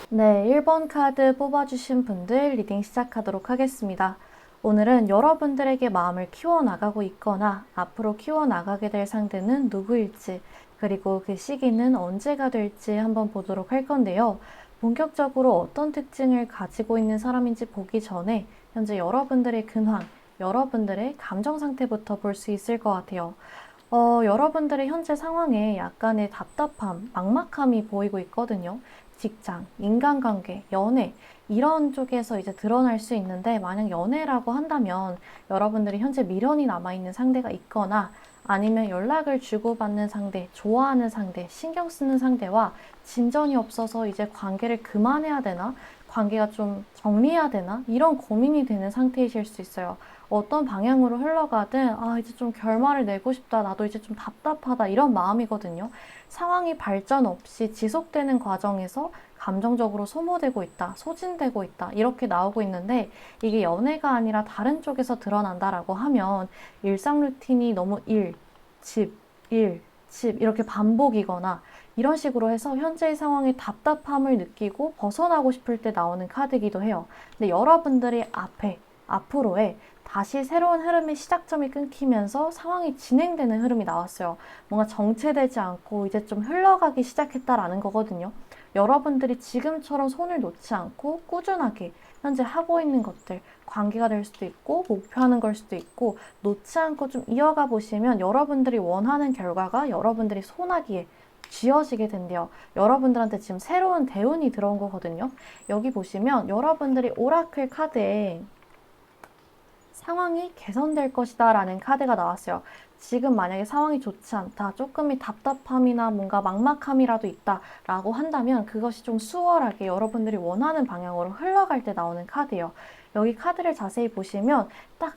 네, 1번 카드 뽑아주신 분들 리딩 시작하도록 하겠습니다. 오늘은 여러분들에게 마음을 키워나가고 있거나 앞으로 키워나가게 될 상대는 누구일지, 그리고 그 시기는 언제가 될지 한번 보도록 할 건데요. 본격적으로 어떤 특징을 가지고 있는 사람인지 보기 전에 현재 여러분들의 근황, 여러분들의 감정 상태부터 볼 수 있을 것 같아요. 여러분들의 현재 상황에 약간의 답답함, 막막함이 보이고 있거든요. 직장, 인간관계, 연애, 이런 쪽에서 이제 드러날 수 있는데, 만약 연애라고 한다면 여러분들이 현재 미련이 남아있는 상대가 있거나 아니면 연락을 주고받는 상대, 좋아하는 상대, 신경 쓰는 상대와 진전이 없어서 이제 관계를 그만해야 되나? 관계가 좀 정리해야 되나? 이런 고민이 되는 상태이실 수 있어요. 어떤 방향으로 흘러가든 이제 좀 결말을 내고 싶다. 나도 이제 좀 답답하다. 이런 마음이거든요. 상황이 발전 없이 지속되는 과정에서 감정적으로 소모되고 있다. 소진되고 있다. 이렇게 나오고 있는데 이게 연애가 아니라 다른 쪽에서 드러난다라고 하면 일상 루틴이 너무 일, 집 이렇게 반복이거나 이런 식으로 해서 현재의 상황에 답답함을 느끼고 벗어나고 싶을 때 나오는 카드이기도 해요. 근데 여러분들이 앞으로의 다시 새로운 흐름의 시작점이 끊기면서 상황이 진행되는 흐름이 나왔어요. 뭔가 정체되지 않고 이제 좀 흘러가기 시작했다라는 거거든요. 여러분들이 지금처럼 손을 놓지 않고 꾸준하게 현재 하고 있는 것들, 관계가 될 수도 있고, 목표하는 걸 수도 있고, 놓지 않고 좀 이어가 보시면 여러분들이 원하는 결과가 여러분들이 손아귀에 쥐어지게 된대요. 여러분들한테 지금 새로운 대운이 들어온 거거든요. 여기 보시면 여러분들이 오라클 카드에 상황이 개선될 것이다 라는 카드가 나왔어요. 지금 만약에 상황이 좋지 않다, 조금의 답답함이나 뭔가 막막함이라도 있다 라고 한다면 그것이 좀 수월하게 여러분들이 원하는 방향으로 흘러갈 때 나오는 카드예요. 여기 카드를 자세히 보시면 딱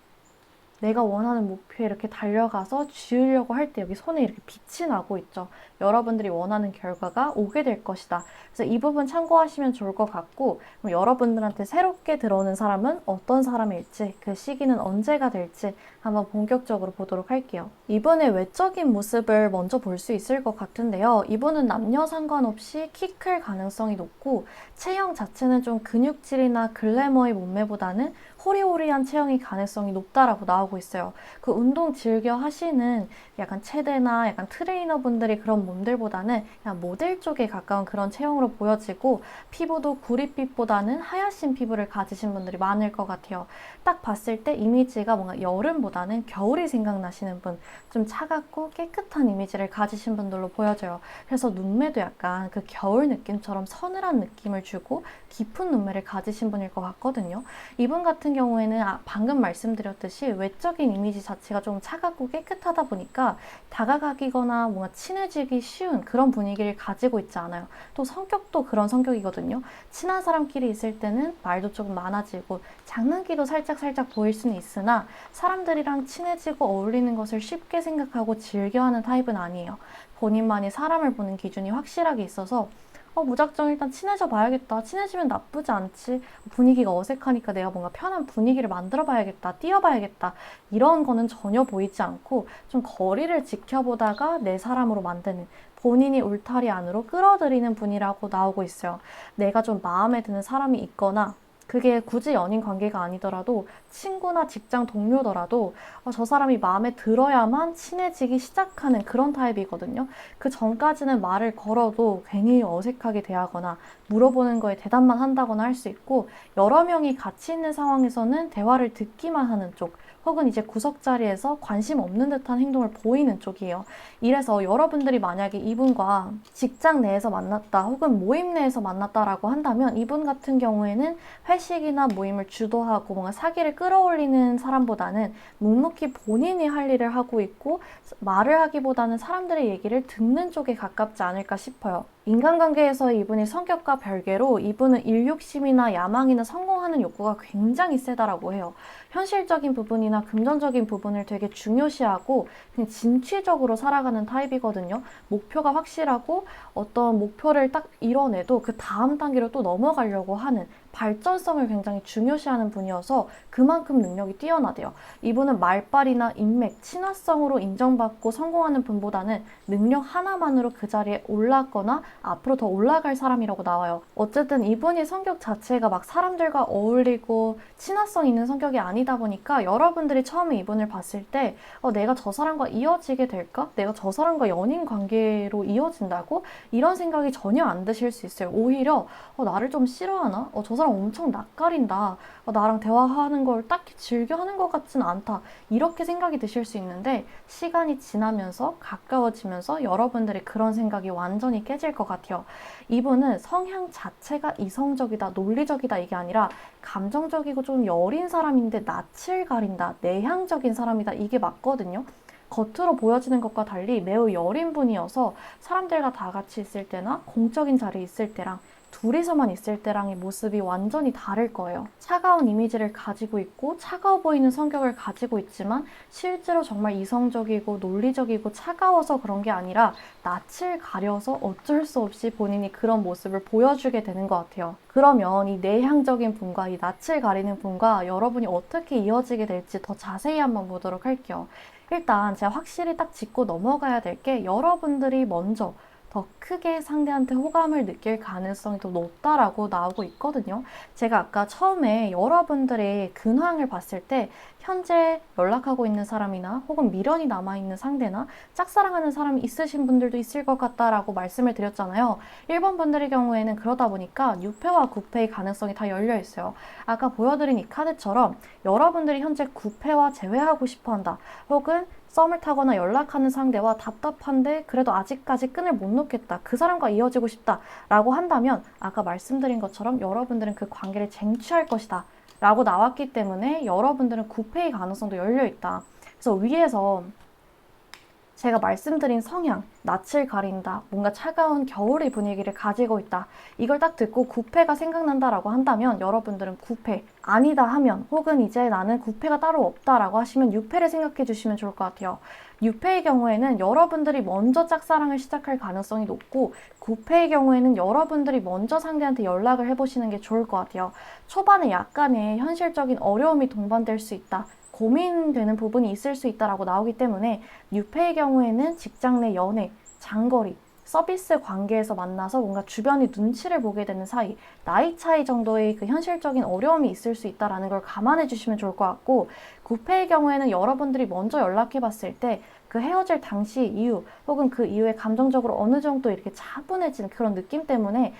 내가 원하는 목표에 이렇게 달려가서 쥐으려고 할 때 여기 손에 이렇게 빛이 나고 있죠. 여러분들이 원하는 결과가 오게 될 것이다. 그래서 이 부분 참고하시면 좋을 것 같고, 그럼 여러분들한테 새롭게 들어오는 사람은 어떤 사람일지, 그 시기는 언제가 될지 한번 본격적으로 보도록 할게요. 이분의 외적인 모습을 먼저 볼 수 있을 것 같은데요. 이분은 남녀 상관없이 키 클 가능성이 높고 체형 자체는 좀 근육질이나 글래머의 몸매보다는 호리호리한 체형이 가능성이 높다라고 나오고 있어요. 그 운동 즐겨 하시는 약간 체대나 약간 트레이너 분들이 그런 몸들보다는 그냥 모델 쪽에 가까운 그런 체형으로 보여지고 피부도 구릿빛보다는 하얗신 피부를 가지신 분들이 많을 것 같아요. 딱 봤을 때 이미지가 뭔가 여름보다는 겨울이 생각나시는 분, 좀 차갑고 깨끗한 이미지를 가지신 분들로 보여져요. 그래서 눈매도 약간 그 겨울 느낌처럼 서늘한 느낌을 주고 깊은 눈매를 가지신 분일 것 같거든요. 이분 같은 경우에는 방금 말씀드렸듯이 외적인 이미지 자체가 좀 차갑고 깨끗하다 보니까 다가가기거나 뭔가 친해지기 쉬운 그런 분위기를 가지고 있지 않아요. 또 성격도 그런 성격이거든요. 친한 사람끼리 있을 때는 말도 조금 많아지고 장난기도 살짝 보일 수는 있으나 사람들이랑 친해지고 어울리는 것을 쉽게 생각하고 즐겨하는 타입은 아니에요. 본인만이 사람을 보는 기준이 확실하게 있어서 무작정 일단 친해져 봐야겠다. 친해지면 나쁘지 않지. 분위기가 어색하니까 내가 뭔가 편한 분위기를 만들어 봐야겠다. 띄워봐야겠다. 이런 거는 전혀 보이지 않고 좀 거리를 지켜보다가 내 사람으로 만드는 본인이 울타리 안으로 끌어들이는 분이라고 나오고 있어요. 내가 좀 마음에 드는 사람이 있거나 그게 굳이 연인 관계가 아니더라도 친구나 직장 동료더라도 저 사람이 마음에 들어야만 친해지기 시작하는 그런 타입이거든요. 그 전까지는 말을 걸어도 괜히 어색하게 대하거나 물어보는 거에 대답만 한다거나 할 수 있고 여러 명이 같이 있는 상황에서는 대화를 듣기만 하는 쪽 혹은 이제 구석자리에서 관심 없는 듯한 행동을 보이는 쪽이에요. 이래서 여러분들이 만약에 이분과 직장 내에서 만났다 혹은 모임 내에서 만났다라고 한다면 이분 같은 경우에는 회식이나 모임을 주도하고 뭔가 사기를 끌어올리는 사람보다는 묵묵히 본인이 할 일을 하고 있고 말을 하기보다는 사람들의 얘기를 듣는 쪽에 가깝지 않을까 싶어요. 인간관계에서 이분이 성격과 별개로 이분은 일욕심이나 야망이나 성공하는 욕구가 굉장히 세다라고 해요. 현실적인 부분이나 금전적인 부분을 되게 중요시하고 그냥 진취적으로 살아가는 타입이거든요. 목표가 확실하고 어떤 목표를 딱 이뤄내도 그 다음 단계로 또 넘어가려고 하는 발전성을 굉장히 중요시하는 분이어서 그만큼 능력이 뛰어나대요. 이분은 말빨이나 인맥, 친화성으로 인정받고 성공하는 분보다는 능력 하나만으로 그 자리에 올랐거나 앞으로 더 올라갈 사람이라고 나와요. 어쨌든 이분이 성격 자체가 막 사람들과 어울리고 친화성 있는 성격이 아니다 보니까 여러분들이 처음에 이분을 봤을 때 내가 저 사람과 이어지게 될까? 내가 저 사람과 연인 관계로 이어진다고? 이런 생각이 전혀 안 드실 수 있어요. 오히려 나를 좀 싫어하나? 저 사람 엄청 낯가린다. 나랑 대화하는 걸 딱히 즐겨하는 것 같진 않다. 이렇게 생각이 드실 수 있는데 시간이 지나면서 가까워지면서 여러분들의 그런 생각이 완전히 깨질 것 같아요. 이분은 성향 자체가 이성적이다, 논리적이다 이게 아니라 감정적이고 좀 여린 사람인데 낯을 가린다, 내향적인 사람이다 이게 맞거든요. 겉으로 보여지는 것과 달리 매우 여린 분이어서 사람들과 다 같이 있을 때나 공적인 자리에 있을 때랑 둘이서만 있을 때랑의 모습이 완전히 다를 거예요. 차가운 이미지를 가지고 있고 차가워 보이는 성격을 가지고 있지만 실제로 정말 이성적이고 논리적이고 차가워서 그런 게 아니라 낯을 가려서 어쩔 수 없이 본인이 그런 모습을 보여주게 되는 것 같아요. 그러면 이 내향적인 분과 이 낯을 가리는 분과 여러분이 어떻게 이어지게 될지 더 자세히 한번 보도록 할게요. 일단 제가 확실히 딱 짚고 넘어가야 될 게 여러분들이 먼저 더 크게 상대한테 호감을 느낄 가능성이 더 높다라고 나오고 있거든요. 제가 아까 처음에 여러분들의 근황을 봤을 때 현재 연락하고 있는 사람이나 혹은 미련이 남아있는 상대나 짝사랑하는 사람이 있으신 분들도 있을 것 같다라고 말씀을 드렸잖아요. 1번 분들의 경우에는 그러다 보니까 6패와 9패의 가능성이 다 열려 있어요. 아까 보여드린 이 카드처럼 여러분들이 현재 9패와 재회하고 싶어 한다. 혹은 썸을 타거나 연락하는 상대와 답답한데 그래도 아직까지 끈을 못 놓겠다. 그 사람과 이어지고 싶다. 라고 한다면 아까 말씀드린 것처럼 여러분들은 그 관계를 쟁취할 것이다. 라고 나왔기 때문에 여러분들은 9패의 가능성도 열려 있다. 그래서 위에서 제가 말씀드린 성향, 낯을 가린다, 뭔가 차가운 겨울의 분위기를 가지고 있다. 이걸 딱 듣고 9패가 생각난다라고 한다면 여러분들은 9패, 아니다 하면 혹은 이제 나는 9패가 따로 없다라고 하시면 6패를 생각해 주시면 좋을 것 같아요. 6패의 경우에는 여러분들이 먼저 짝사랑을 시작할 가능성이 높고 9패의 경우에는 여러분들이 먼저 상대한테 연락을 해보시는 게 좋을 것 같아요. 초반에 약간의 현실적인 어려움이 동반될 수 있다. 고민되는 부분이 있을 수 있다라고 나오기 때문에 뉴페의 경우에는 직장 내 연애, 장거리, 서비스 관계에서 만나서 뭔가 주변이 눈치를 보게 되는 사이, 나이 차이 정도의 그 현실적인 어려움이 있을 수 있다라는 걸 감안해 주시면 좋을 것 같고, 9패의 경우에는 여러분들이 먼저 연락해 봤을 때 그 헤어질 당시 이유 혹은 그 이후에 감정적으로 어느 정도 이렇게 차분해지는 그런 느낌 때문에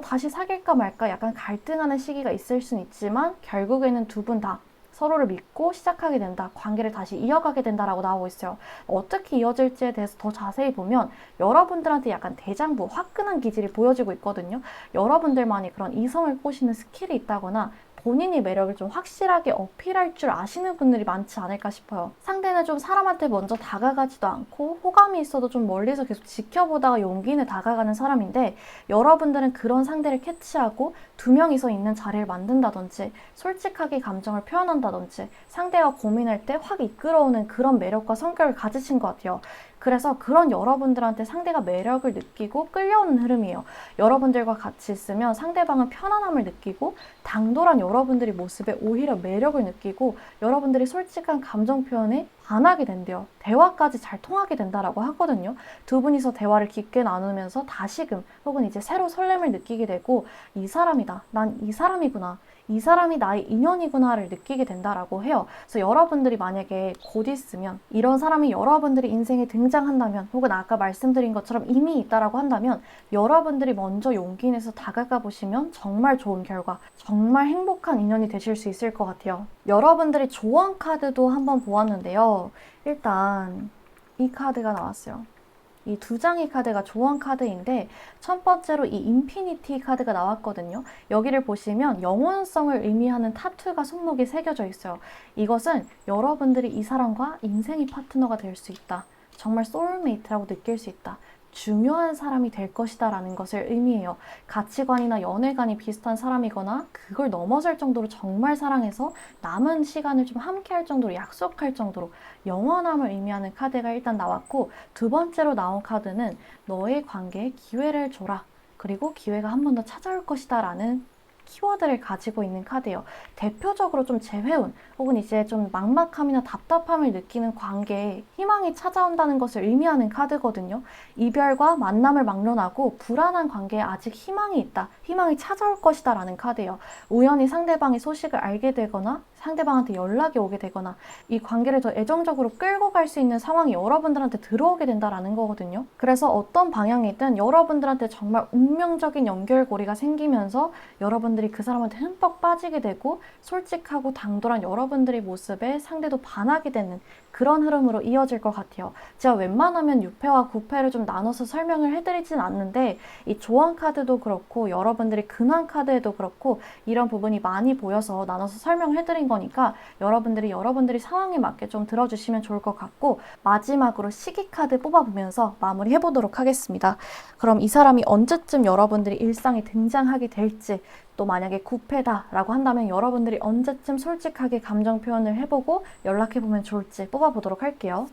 다시 사귈까 말까 약간 갈등하는 시기가 있을 수는 있지만 결국에는 두 분 다 서로를 믿고 시작하게 된다. 관계를 다시 이어가게 된다라고 나오고 있어요. 어떻게 이어질지에 대해서 더 자세히 보면 여러분들한테 약간 대장부, 화끈한 기질이 보여지고 있거든요. 여러분들만이 그런 이성을 꼬시는 스킬이 있다거나 본인의 매력을 좀 확실하게 어필할 줄 아시는 분들이 많지 않을까 싶어요. 상대는 좀 사람한테 먼저 다가가지도 않고 호감이 있어도 좀 멀리서 계속 지켜보다가 용기 내 다가가는 사람인데 여러분들은 그런 상대를 캐치하고 두 명이서 있는 자리를 만든다든지 솔직하게 감정을 표현한다든지 상대가 고민할 때 확 이끌어오는 그런 매력과 성격을 가지신 것 같아요. 그래서 그런 여러분들한테 상대가 매력을 느끼고 끌려오는 흐름이에요. 여러분들과 같이 있으면 상대방은 편안함을 느끼고 당돌한 여러분들의 모습에 오히려 매력을 느끼고 여러분들이 솔직한 감정 표현에 반하게 된대요. 대화까지 잘 통하게 된다라고 하거든요. 두 분이서 대화를 깊게 나누면서 다시금 혹은 이제 새로 설렘을 느끼게 되고 이 사람이다. 난 이 사람이구나. 이 사람이 나의 인연이구나를 느끼게 된다라고 해요. 그래서 여러분들이 만약에 곧 있으면 이런 사람이 여러분들의 인생에 등장한다면 혹은 아까 말씀드린 것처럼 이미 있다라고 한다면 여러분들이 먼저 용기 내서 다가가 보시면 정말 좋은 결과, 정말 행복한 인연이 되실 수 있을 것 같아요. 여러분들이 조언 카드도 한번 보았는데요. 일단 이 카드가 나왔어요. 이 두 장의 카드가 조언 카드인데 첫 번째로 이 인피니티 카드가 나왔거든요. 여기를 보시면 영원성을 의미하는 타투가 손목에 새겨져 있어요. 이것은 여러분들이 이 사람과 인생의 파트너가 될 수 있다. 정말 소울메이트라고 느낄 수 있다. 중요한 사람이 될 것이다 라는 것을 의미해요. 가치관이나 연애관이 비슷한 사람이거나 그걸 넘어설 정도로 정말 사랑해서 남은 시간을 좀 함께 할 정도로 약속할 정도로 영원함을 의미하는 카드가 일단 나왔고 두 번째로 나온 카드는 너의 관계에 기회를 줘라. 그리고 기회가 한 번 더 찾아올 것이다 라는 키워드를 가지고 있는 카드예요. 대표적으로 좀 재회운 혹은 이제 좀 막막함이나 답답함을 느끼는 관계에 희망이 찾아온다는 것을 의미하는 카드거든요. 이별과 만남을 막론하고 불안한 관계에 아직 희망이 있다, 희망이 찾아올 것이다 라는 카드예요. 우연히 상대방의 소식을 알게 되거나 상대방한테 연락이 오게 되거나 이 관계를 더 애정적으로 끌고 갈 수 있는 상황이 여러분들한테 들어오게 된다라는 거거든요. 그래서 어떤 방향이든 여러분들한테 정말 운명적인 연결고리가 생기면서 여러분들이 그 사람한테 흠뻑 빠지게 되고 솔직하고 당돌한 여러분들의 모습에 상대도 반하게 되는 그런 흐름으로 이어질 것 같아요. 제가 웬만하면 6패와 9패를 좀 나눠서 설명을 해드리진 않는데 이 조언 카드도 그렇고 여러분들이 근황 카드에도 그렇고 이런 부분이 많이 보여서 나눠서 설명해드린 거니까 여러분들이 상황에 맞게 좀 들어주시면 좋을 것 같고, 마지막으로 시기 카드 뽑아보면서 마무리 해보도록 하겠습니다. 그럼 이 사람이 언제쯤 여러분들이 일상에 등장하게 될지, 또 만약에 9패다 라고 한다면 여러분들이 언제쯤 솔직하게 감정 표현을 해보고 연락해보면 좋을지 뽑아보도록 할게요.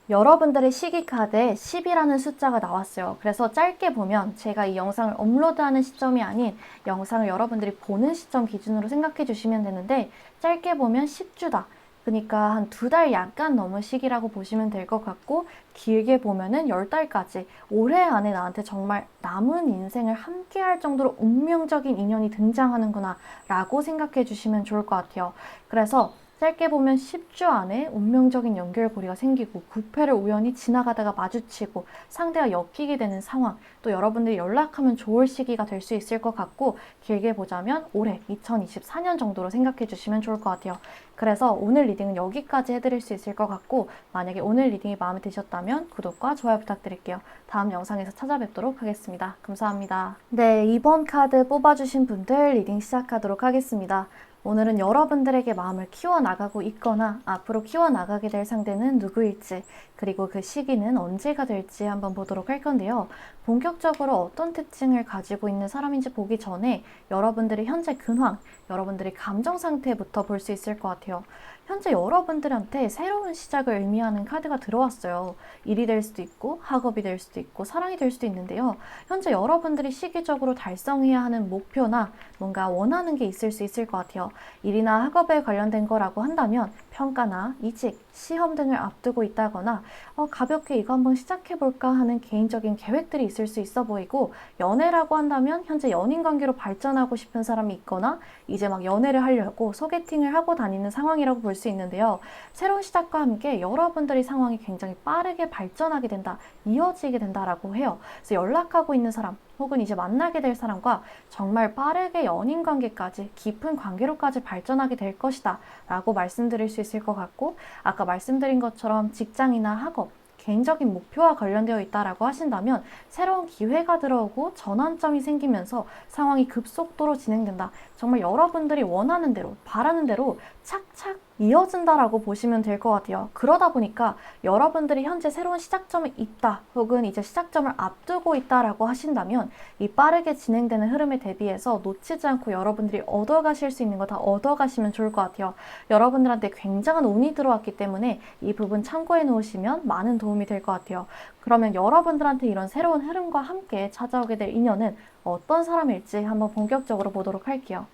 여러분들의 시기 카드에 10이라는 숫자가 나왔어요. 그래서 짧게 보면 제가 이 영상을 업로드하는 시점이 아닌 영상을 여러분들이 보는 시점 기준으로 생각해 주시면 되는데, 짧게 보면 10주다. 그러니까 한 2달 약간 넘은 시기라고 보시면 될 것 같고, 길게 보면은 10달까지 올해 안에 나한테 정말 남은 인생을 함께 할 정도로 운명적인 인연이 등장하는구나 라고 생각해 주시면 좋을 것 같아요. 그래서 짧게 보면 10주 안에 운명적인 연결고리가 생기고 9패를 우연히 지나가다가 마주치고 상대가 엮이게 되는 상황, 또 여러분들이 연락하면 좋을 시기가 될 수 있을 것 같고, 길게 보자면 올해 2024년 정도로 생각해 주시면 좋을 것 같아요. 그래서 오늘 리딩은 여기까지 해드릴 수 있을 것 같고, 만약에 오늘 리딩이 마음에 드셨다면 구독과 좋아요 부탁드릴게요. 다음 영상에서 찾아뵙도록 하겠습니다. 감사합니다. 네, 이번 카드 뽑아주신 분들 리딩 시작하도록 하겠습니다. 오늘은 여러분들에게 마음을 키워나가고 있거나 앞으로 키워나가게 될 상대는 누구일지, 그리고 그 시기는 언제가 될지 한번 보도록 할 건데요. 본격적으로 어떤 특징을 가지고 있는 사람인지 보기 전에 여러분들의 현재 근황, 여러분들의 감정 상태부터 볼 수 있을 것 같아요. 현재 여러분들한테 새로운 시작을 의미하는 카드가 들어왔어요. 일이 될 수도 있고 학업이 될 수도 있고 사랑이 될 수도 있는데요. 현재 여러분들이 시기적으로 달성해야 하는 목표나 뭔가 원하는 게 있을 수 있을 것 같아요. 일이나 학업에 관련된 거라고 한다면 평가나 이직, 시험 등을 앞두고 있다거나 가볍게 이거 한번 시작해볼까 하는 개인적인 계획들이 있을 수 있어 보이고, 연애라고 한다면 현재 연인 관계로 발전하고 싶은 사람이 있거나 이제 막 연애를 하려고 소개팅을 하고 다니는 상황이라고 볼 수 있는데요. 새로운 시작과 함께 여러분들의 상황이 굉장히 빠르게 발전하게 된다, 이어지게 된다라고 해요. 그래서 연락하고 있는 사람 혹은 이제 만나게 될 사람과 정말 빠르게 연인 관계까지 깊은 관계로까지 발전하게 될 것이다 라고 말씀드릴 수 있을 것 같고, 아까 말씀드린 것처럼 직장이나 학업, 개인적인 목표와 관련되어 있다라고 하신다면 새로운 기회가 들어오고 전환점이 생기면서 상황이 급속도로 진행된다. 정말 여러분들이 원하는 대로, 바라는 대로 착착 이어진다라고 보시면 될 것 같아요. 그러다 보니까 여러분들이 현재 새로운 시작점에 있다, 혹은 이제 시작점을 앞두고 있다라고 하신다면 이 빠르게 진행되는 흐름에 대비해서 놓치지 않고 여러분들이 얻어가실 수 있는 거 다 얻어가시면 좋을 것 같아요. 여러분들한테 굉장한 운이 들어왔기 때문에 이 부분 참고해 놓으시면 많은 도움이 될 것 같아요. 그러면 여러분들한테 이런 새로운 흐름과 함께 찾아오게 될 인연은 어떤 사람일지 한번 본격적으로 보도록 할게요.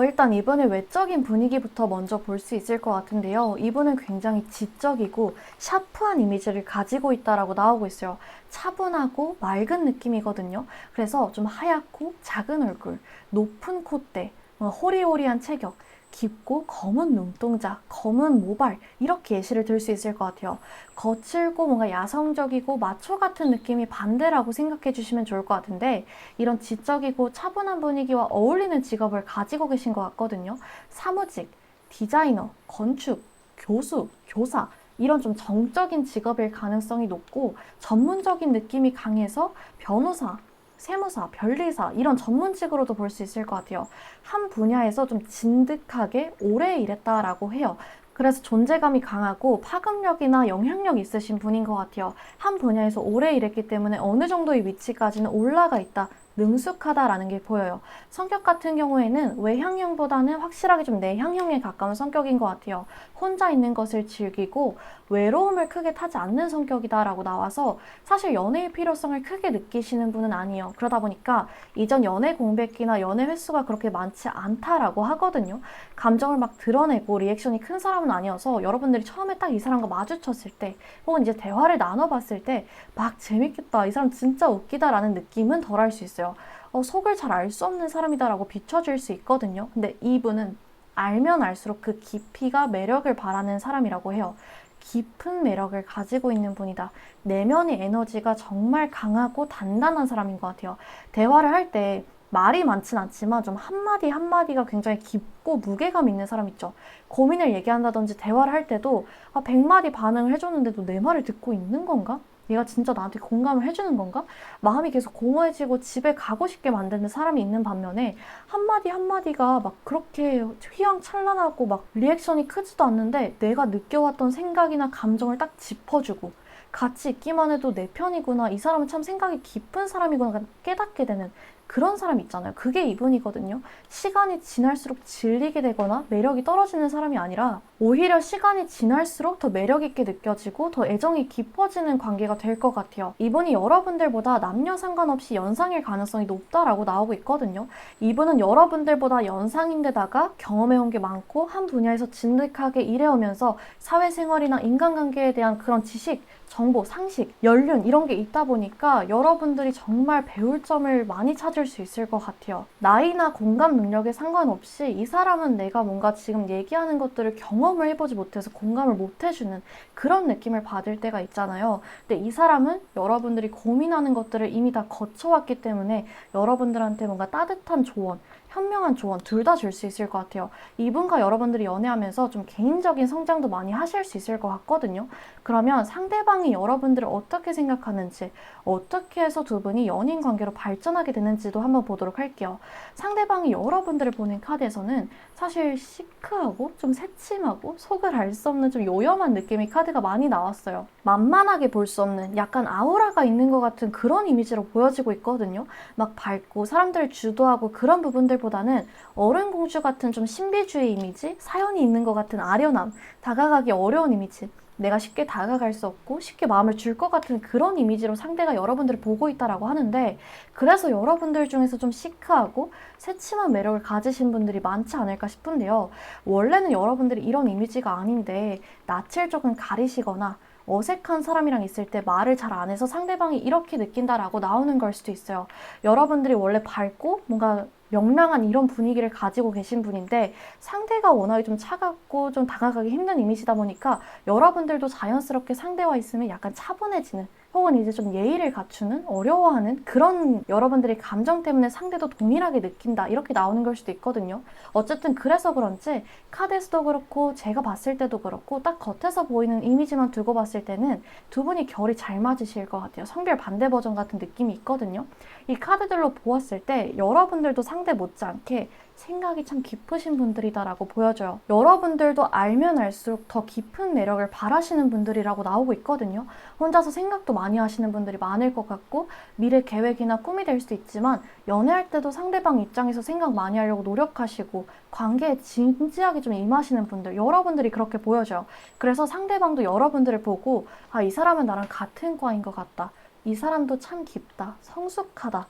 일단 이분의 외적인 분위기부터 먼저 볼 수 있을 것 같은데요. 이분은 굉장히 지적이고 샤프한 이미지를 가지고 있다라고 나오고 있어요. 차분하고 맑은 느낌이거든요. 그래서 좀 하얗고 작은 얼굴, 높은 콧대, 호리호리한 체격, 깊고 검은 눈동자, 검은 모발, 이렇게 예시를 들 수 있을 것 같아요. 거칠고 뭔가 야성적이고 마초 같은 느낌이 반대라고 생각해 주시면 좋을 것 같은데, 이런 지적이고 차분한 분위기와 어울리는 직업을 가지고 계신 것 같거든요. 사무직, 디자이너, 건축, 교수, 교사, 이런 좀 정적인 직업일 가능성이 높고, 전문적인 느낌이 강해서 변호사, 세무사, 변리사, 이런 전문직으로도 볼 수 있을 것 같아요. 한 분야에서 좀 진득하게 오래 일했다라고 해요. 그래서 존재감이 강하고 파급력이나 영향력 있으신 분인 것 같아요. 한 분야에서 오래 일했기 때문에 어느 정도의 위치까지는 올라가 있다, 능숙하다라는 게 보여요. 성격 같은 경우에는 외향형보다는 확실하게 좀 내향형에 가까운 성격인 것 같아요. 혼자 있는 것을 즐기고 외로움을 크게 타지 않는 성격이다라고 나와서 사실 연애의 필요성을 크게 느끼시는 분은 아니에요. 그러다 보니까 이전 연애 공백기나 연애 횟수가 그렇게 많지 않다라고 하거든요. 감정을 막 드러내고 리액션이 큰 사람은 아니어서 여러분들이 처음에 딱 이 사람과 마주쳤을 때 혹은 이제 대화를 나눠봤을 때 막 재밌겠다, 이 사람 진짜 웃기다라는 느낌은 덜 할 수 있어요. 속을 잘 알 수 없는 사람이다라고 비춰질 수 있거든요. 근데 이분은 알면 알수록 그 깊이가 매력을 바라는 사람이라고 해요. 깊은 매력을 가지고 있는 분이다. 내면의 에너지가 정말 강하고 단단한 사람인 것 같아요. 대화를 할 때 말이 많진 않지만 좀 한마디 한마디가 굉장히 깊고 무게감 있는 사람 있죠. 고민을 얘기한다든지 대화를 할 때도 100마디 반응을 해줬는데도 내 말을 듣고 있는 건가? 얘가 진짜 나한테 공감을 해주는 건가? 마음이 계속 공허해지고 집에 가고 싶게 만드는 사람이 있는 반면에 한마디 한마디가 막 그렇게 휘황찬란하고 막 리액션이 크지도 않는데 내가 느껴왔던 생각이나 감정을 딱 짚어주고 같이 있기만 해도 내 편이구나, 이 사람은 참 생각이 깊은 사람이구나 깨닫게 되는 그런 사람 있잖아요. 그게 이분이거든요. 시간이 지날수록 질리게 되거나 매력이 떨어지는 사람이 아니라 오히려 시간이 지날수록 더 매력 있게 느껴지고 더 애정이 깊어지는 관계가 될 것 같아요. 이분이 여러분들보다 남녀 상관없이 연상일 가능성이 높다라고 나오고 있거든요. 이분은 여러분들보다 연상인데다가 경험해온 게 많고 한 분야에서 진득하게 일해오면서 사회생활이나 인간관계에 대한 그런 지식, 정보, 상식, 연륜 이런 게 있다 보니까 여러분들이 정말 배울 점을 많이 찾을 수 있을 것 같아요. 나이나 공감 능력에 상관없이 이 사람은 내가 뭔가 지금 얘기하는 것들을 경험을 해보지 못해서 공감을 못 해주는 그런 느낌을 받을 때가 있잖아요. 근데 이 사람은 여러분들이 고민하는 것들을 이미 다 거쳐왔기 때문에 여러분들한테 뭔가 따뜻한 조언, 현명한 조언 둘 다 줄 수 있을 것 같아요. 이분과 여러분들이 연애하면서 좀 개인적인 성장도 많이 하실 수 있을 것 같거든요. 그러면 상대방이 여러분들을 어떻게 생각하는지, 어떻게 해서 두 분이 연인 관계로 발전하게 되는지도 한번 보도록 할게요. 상대방이 여러분들을 보는 카드에서는 사실 시크하고 좀 새침하고 속을 알 수 없는 좀 요염한 느낌의 카드가 많이 나왔어요. 만만하게 볼 수 없는 약간 아우라가 있는 것 같은 그런 이미지로 보여지고 있거든요. 막 밝고 사람들을 주도하고 그런 부분들보다는 어른 공주 같은 좀 신비주의 이미지, 사연이 있는 것 같은 아련함, 다가가기 어려운 이미지, 내가 쉽게 다가갈 수 없고 쉽게 마음을 줄 것 같은 그런 이미지로 상대가 여러분들을 보고 있다라고 하는데, 그래서 여러분들 중에서 좀 시크하고 새침한 매력을 가지신 분들이 많지 않을까 싶은데요. 원래는 여러분들이 이런 이미지가 아닌데 낯을 조금 가리시거나 어색한 사람이랑 있을 때 말을 잘 안 해서 상대방이 이렇게 느낀다라고 나오는 걸 수도 있어요. 여러분들이 원래 밝고 뭔가 명랑한 이런 분위기를 가지고 계신 분인데 상대가 워낙에 좀 차갑고 좀 다가가기 힘든 이미지다 보니까 여러분들도 자연스럽게 상대와 있으면 약간 차분해지는, 혹은 이제 좀 예의를 갖추는, 어려워하는 그런 여러분들의 감정 때문에 상대도 동일하게 느낀다 이렇게 나오는 걸 수도 있거든요. 어쨌든 그래서 그런지 카드에서도 그렇고 제가 봤을 때도 그렇고 딱 겉에서 보이는 이미지만 두고 봤을 때는 두 분이 결이 잘 맞으실 것 같아요. 성별 반대 버전 같은 느낌이 있거든요. 이 카드들로 보았을 때 여러분들도 상대 못지않게 생각이 참 깊으신 분들이다라고 보여져요. 여러분들도 알면 알수록 더 깊은 매력을 바라시는 분들이라고 나오고 있거든요. 혼자서 생각도 많이 하시는 분들이 많을 것 같고 미래 계획이나 꿈이 될 수도 있지만 연애할 때도 상대방 입장에서 생각 많이 하려고 노력하시고 관계에 진지하게 좀 임하시는 분들, 여러분들이 그렇게 보여져요. 그래서 상대방도 여러분들을 보고 이 사람은 나랑 같은 과인 것 같다, 이 사람도 참 깊다, 성숙하다,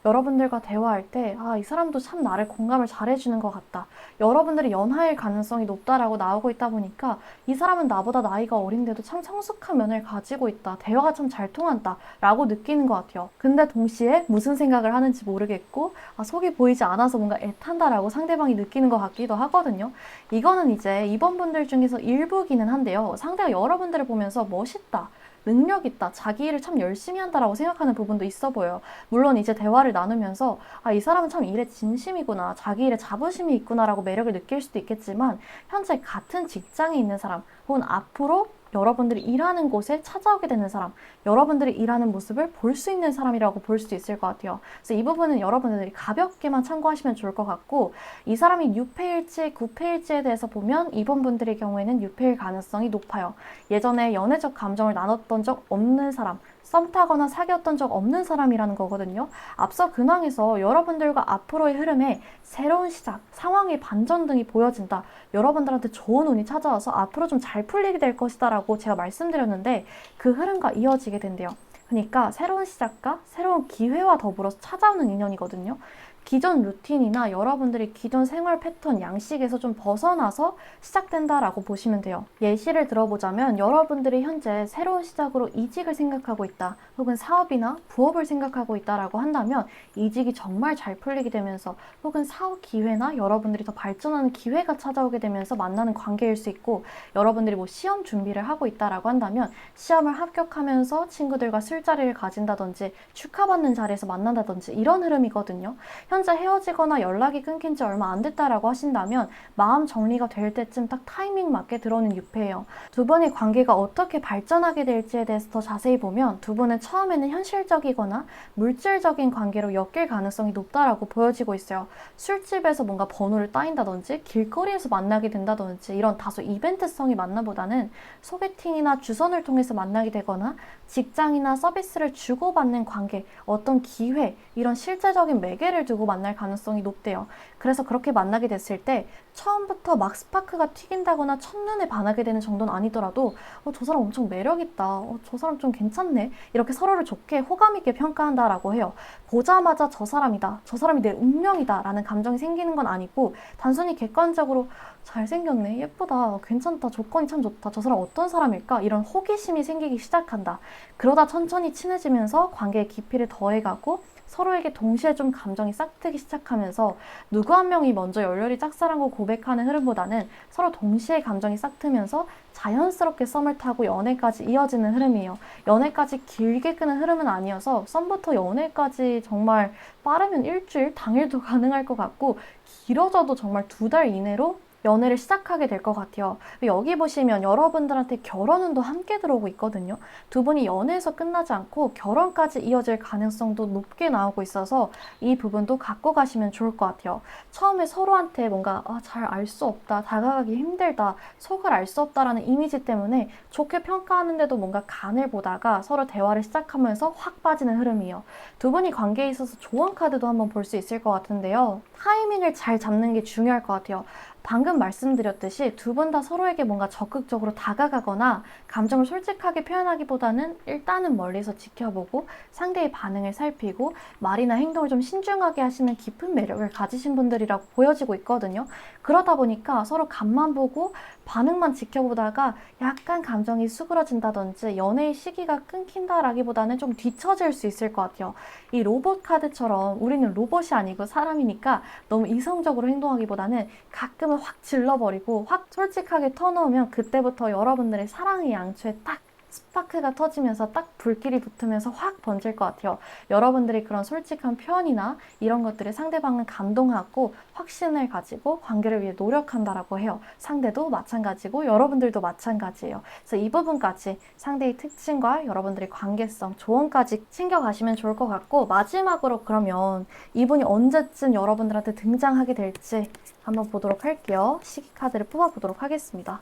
여러분들과 대화할 때 이 사람도 참 나를 공감을 잘해주는 것 같다, 여러분들이 연하일 가능성이 높다라고 나오고 있다 보니까 이 사람은 나보다 나이가 어린데도 참 성숙한 면을 가지고 있다, 대화가 참 잘 통한다 라고 느끼는 것 같아요. 근데 동시에 무슨 생각을 하는지 모르겠고 속이 보이지 않아서 뭔가 애탄다라고 상대방이 느끼는 것 같기도 하거든요. 이거는 이제 이번 분들 중에서 일부기는 한데요. 상대가 여러분들을 보면서 멋있다, 능력 있다, 자기 일을 참 열심히 한다라고 생각하는 부분도 있어 보여요. 물론 이제 대화를 나누면서 이 사람은 참 일에 진심이구나, 자기 일에 자부심이 있구나라고 매력을 느낄 수도 있겠지만 현재 같은 직장에 있는 사람 혹은 앞으로 여러분들이 일하는 곳에 찾아오게 되는 사람, 여러분들이 일하는 모습을 볼 수 있는 사람이라고 볼 수도 있을 것 같아요. 그래서 이 부분은 여러분들이 가볍게만 참고하시면 좋을 것 같고, 이 사람이 유패일지 구패일지에 대해서 보면 이번 분들의 경우에는 유패일 가능성이 높아요. 예전에 연애적 감정을 나눴던 적 없는 사람, 썸 타거나 사귀었던 적 없는 사람이라는 거거든요. 앞서 근황에서 여러분들과 앞으로의 흐름에 새로운 시작, 상황의 반전 등이 보여진다. 여러분들한테 좋은 운이 찾아와서 앞으로 좀 잘 풀리게 될 것이다 라고 제가 말씀드렸는데 그 흐름과 이어지게 된대요. 그러니까 새로운 시작과 새로운 기회와 더불어서 찾아오는 인연이거든요. 기존 루틴이나 여러분들이 기존 생활 패턴, 양식에서 좀 벗어나서 시작된다라고 보시면 돼요. 예시를 들어보자면 여러분들이 현재 새로운 시작으로 이직을 생각하고 있다, 혹은 사업이나 부업을 생각하고 있다라고 한다면 이직이 정말 잘 풀리게 되면서 혹은 사업 기회나 여러분들이 더 발전하는 기회가 찾아오게 되면서 만나는 관계일 수 있고, 여러분들이 뭐 시험 준비를 하고 있다라고 한다면 시험을 합격하면서 친구들과 술자리를 가진다든지 축하받는 자리에서 만난다든지 이런 흐름이거든요. 현재 헤어지거나 연락이 끊긴 지 얼마 안 됐다라고 하신다면 마음 정리가 될 때쯤 딱 타이밍 맞게 들어오는 유패예요. 두 분의 관계가 어떻게 발전하게 될지에 대해서 더 자세히 보면 두 분은 처음에는 현실적이거나 물질적인 관계로 엮일 가능성이 높다라고 보여지고 있어요. 술집에서 뭔가 번호를 따인다든지 길거리에서 만나게 된다든지 이런 다소 이벤트성의 만남보다는 소개팅이나 주선을 통해서 만나게 되거나 직장이나 서비스를 주고받는 관계, 어떤 기회, 이런 실제적인 매개를 두고 만날 가능성이 높대요. 그래서 그렇게 만나게 됐을 때 처음부터 막 스파크가 튀긴다거나 첫눈에 반하게 되는 정도는 아니더라도 저 사람 엄청 매력있다, 저 사람 좀 괜찮네, 이렇게 서로를 좋게 호감 있게 평가한다라고 해요. 보자마자 저 사람이다, 저 사람이 내 운명이다 라는 감정이 생기는 건 아니고 단순히 객관적으로 잘생겼네, 예쁘다, 괜찮다, 조건이 참 좋다, 저 사람 어떤 사람일까, 이런 호기심이 생기기 시작한다. 그러다 천천히 친해지면서 관계의 깊이를 더해가고 서로에게 동시에 좀 감정이 싹트기 시작하면서 누구 한 명이 먼저 열렬히 짝사랑고 고백하는 흐름보다는 서로 동시에 감정이 싹트면서 자연스럽게 썸을 타고 연애까지 이어지는 흐름이에요. 연애까지 길게 끄는 흐름은 아니어서 썸부터 연애까지 정말 빠르면 일주일, 당일도 가능할 것 같고 길어져도 정말 2달 이내로 연애를 시작하게 될 것 같아요. 여기 보시면 여러분들한테 결혼운도 함께 들어오고 있거든요. 두 분이 연애에서 끝나지 않고 결혼까지 이어질 가능성도 높게 나오고 있어서 이 부분도 갖고 가시면 좋을 것 같아요. 처음에 서로한테 뭔가 잘 알 수 없다, 다가가기 힘들다, 속을 알 수 없다라는 이미지 때문에 좋게 평가하는데도 뭔가 간을 보다가 서로 대화를 시작하면서 확 빠지는 흐름이에요. 두 분이 관계에 있어서 조언 카드도 한번 볼 수 있을 것 같은데요. 타이밍을 잘 잡는 게 중요할 것 같아요. 방금 말씀드렸듯이 두 분 다 서로에게 뭔가 적극적으로 다가가거나 감정을 솔직하게 표현하기보다는 일단은 멀리서 지켜보고 상대의 반응을 살피고 말이나 행동을 좀 신중하게 하시는 깊은 매력을 가지신 분들이라고 보여지고 있거든요. 그러다 보니까 서로 간만 보고 반응만 지켜보다가 약간 감정이 수그러진다든지 연애의 시기가 끊긴다라기보다는 좀 뒤처질 수 있을 것 같아요. 이 로봇 카드처럼 우리는 로봇이 아니고 사람이니까 너무 이성적으로 행동하기보다는 가끔은 확 질러버리고 확 솔직하게 터놓으면 그때부터 여러분들의 사랑의 양초에 딱 스파크가 터지면서 딱 불길이 붙으면서 확 번질 것 같아요. 여러분들이 그런 솔직한 표현이나 이런 것들이 상대방을 감동하고 확신을 가지고 관계를 위해 노력한다라고 해요. 상대도 마찬가지고 여러분들도 마찬가지예요. 그래서 이 부분까지 상대의 특징과 여러분들의 관계성, 조언까지 챙겨가시면 좋을 것 같고, 마지막으로 그러면 이분이 언제쯤 여러분들한테 등장하게 될지 한번 보도록 할게요. 시기 카드를 뽑아보도록 하겠습니다.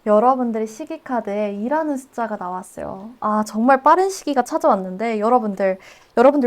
여러분들의 시기 카드에 2라는 숫자가 나왔어요. 정말 빠른 시기가 찾아왔는데 여러분들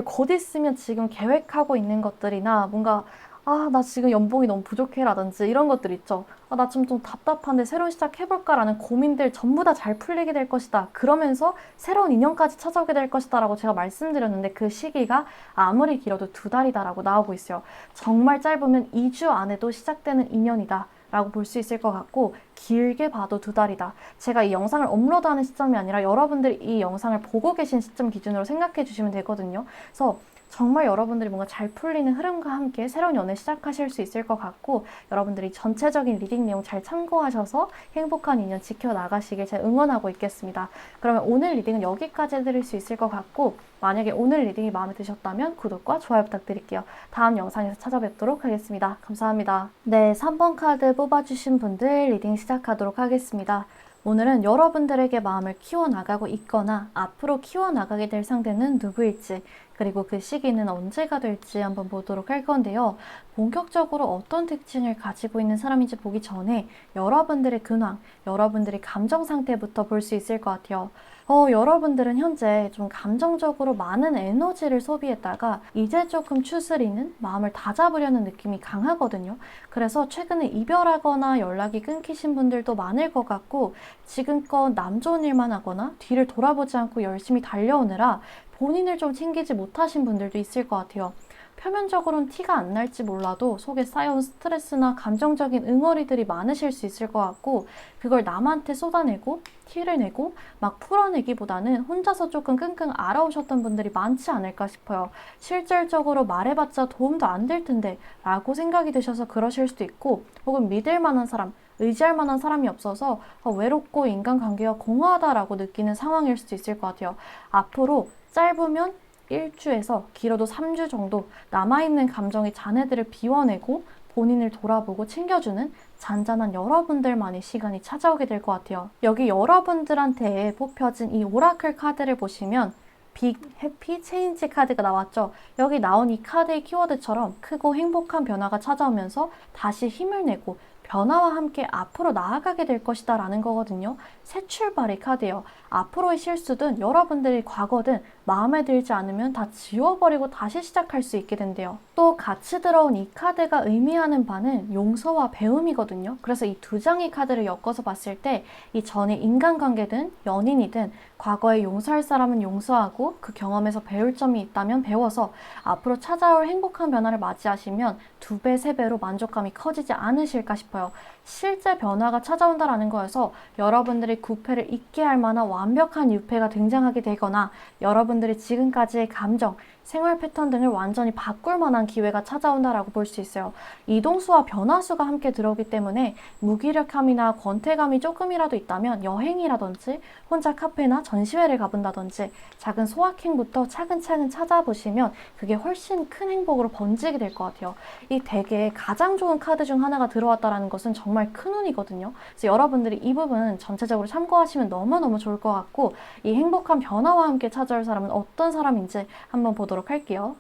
곧 있으면 지금 계획하고 있는 것들이나 뭔가 나 지금 연봉이 너무 부족해라든지 이런 것들 있죠. 나 좀 답답한데 새로 시작해볼까라는 고민들 전부 다 잘 풀리게 될 것이다. 그러면서 새로운 인연까지 찾아오게 될 것이다 라고 제가 말씀드렸는데 그 시기가 아무리 길어도 2달이다라고 나오고 있어요. 정말 짧으면 2주 안에도 시작되는 인연이다 라고 볼 수 있을 것 같고, 길게 봐도 2달이다. 제가 이 영상을 업로드하는 시점이 아니라 여러분들이 이 영상을 보고 계신 시점 기준으로 생각해 주시면 되거든요. 그래서 정말 여러분들이 뭔가 잘 풀리는 흐름과 함께 새로운 연애 시작하실 수 있을 것 같고, 여러분들이 전체적인 리딩 내용 잘 참고하셔서 행복한 인연 지켜나가시길 제가 응원하고 있겠습니다. 그러면 오늘 리딩은 여기까지 해드릴 수 있을 것 같고, 만약에 오늘 리딩이 마음에 드셨다면 구독과 좋아요 부탁드릴게요. 다음 영상에서 찾아뵙도록 하겠습니다. 감사합니다. 네, 3번 카드 뽑아주신 분들 리딩 시작하도록 하겠습니다. 오늘은 여러분들에게 마음을 키워나가고 있거나 앞으로 키워나가게 될 상대는 누구일지, 그리고 그 시기는 언제가 될지 한번 보도록 할 건데요. 본격적으로 어떤 특징을 가지고 있는 사람인지 보기 전에 여러분들의 근황, 여러분들의 감정 상태부터 볼 수 있을 것 같아요. 여러분들은 현재 좀 감정적으로 많은 에너지를 소비했다가 이제 조금 추스리는, 마음을 다잡으려는 느낌이 강하거든요. 그래서 최근에 이별하거나 연락이 끊기신 분들도 많을 것 같고, 지금껏 남 좋은 일만 하거나 뒤를 돌아보지 않고 열심히 달려오느라 본인을 좀 챙기지 못하신 분들도 있을 것 같아요. 표면적으로는 티가 안 날지 몰라도 속에 쌓여온 스트레스나 감정적인 응어리들이 많으실 수 있을 것 같고, 그걸 남한테 쏟아내고 티를 내고 막 풀어내기보다는 혼자서 조금 끙끙 앓아오셨던 분들이 많지 않을까 싶어요. 실질적으로 말해봤자 도움도 안 될 텐데 라고 생각이 드셔서 그러실 수도 있고, 혹은 믿을 만한 사람, 의지할 만한 사람이 없어서 외롭고 인간관계가 공허하다라고 느끼는 상황일 수도 있을 것 같아요. 앞으로 짧으면 1주에서 길어도 3주 정도 남아있는 감정의 잔해들을 비워내고 본인을 돌아보고 챙겨주는 잔잔한 여러분들만의 시간이 찾아오게 될 것 같아요. 여기 여러분들한테 뽑혀진 이 오라클 카드를 보시면 빅, 해피, 체인지 카드가 나왔죠. 여기 나온 이 카드의 키워드처럼 크고 행복한 변화가 찾아오면서 다시 힘을 내고 변화와 함께 앞으로 나아가게 될 것이다 라는 거거든요. 새 출발의 카드예요. 앞으로의 실수든 여러분들의 과거든 마음에 들지 않으면 다 지워버리고 다시 시작할 수 있게 된대요. 또 같이 들어온 이 카드가 의미하는 바는 용서와 배움이거든요. 그래서 이 두 장의 카드를 엮어서 봤을 때 이 전의 인간관계든 연인이든 과거에 용서할 사람은 용서하고 그 경험에서 배울 점이 있다면 배워서 앞으로 찾아올 행복한 변화를 맞이하시면 2배, 3배로 만족감이 커지지 않으실까 싶어요. 실제 변화가 찾아온다라는 거여서 여러분들이 구패를 잊게 할 만한 완벽한 유패가 등장하게 되거나 여러분들이 지금까지의 감정, 생활 패턴 등을 완전히 바꿀 만한 기회가 찾아온다라고 볼 수 있어요. 이동수와 변화수가 함께 들어오기 때문에 무기력함이나 권태감이 조금이라도 있다면 여행이라든지 혼자 카페나 전시회를 가본다든지 작은 소확행부터 차근차근 찾아보시면 그게 훨씬 큰 행복으로 번지게 될 것 같아요. 이 덱에 가장 좋은 카드 중 하나가 들어왔다는 것은 정말 큰 운이거든요. 그래서 여러분들이 이 부분 전체적으로 참고하시면 너무너무 좋을 것 같고, 이 행복한 변화와 함께 찾아올 사람은 어떤 사람인지 한번 보도록 할게요.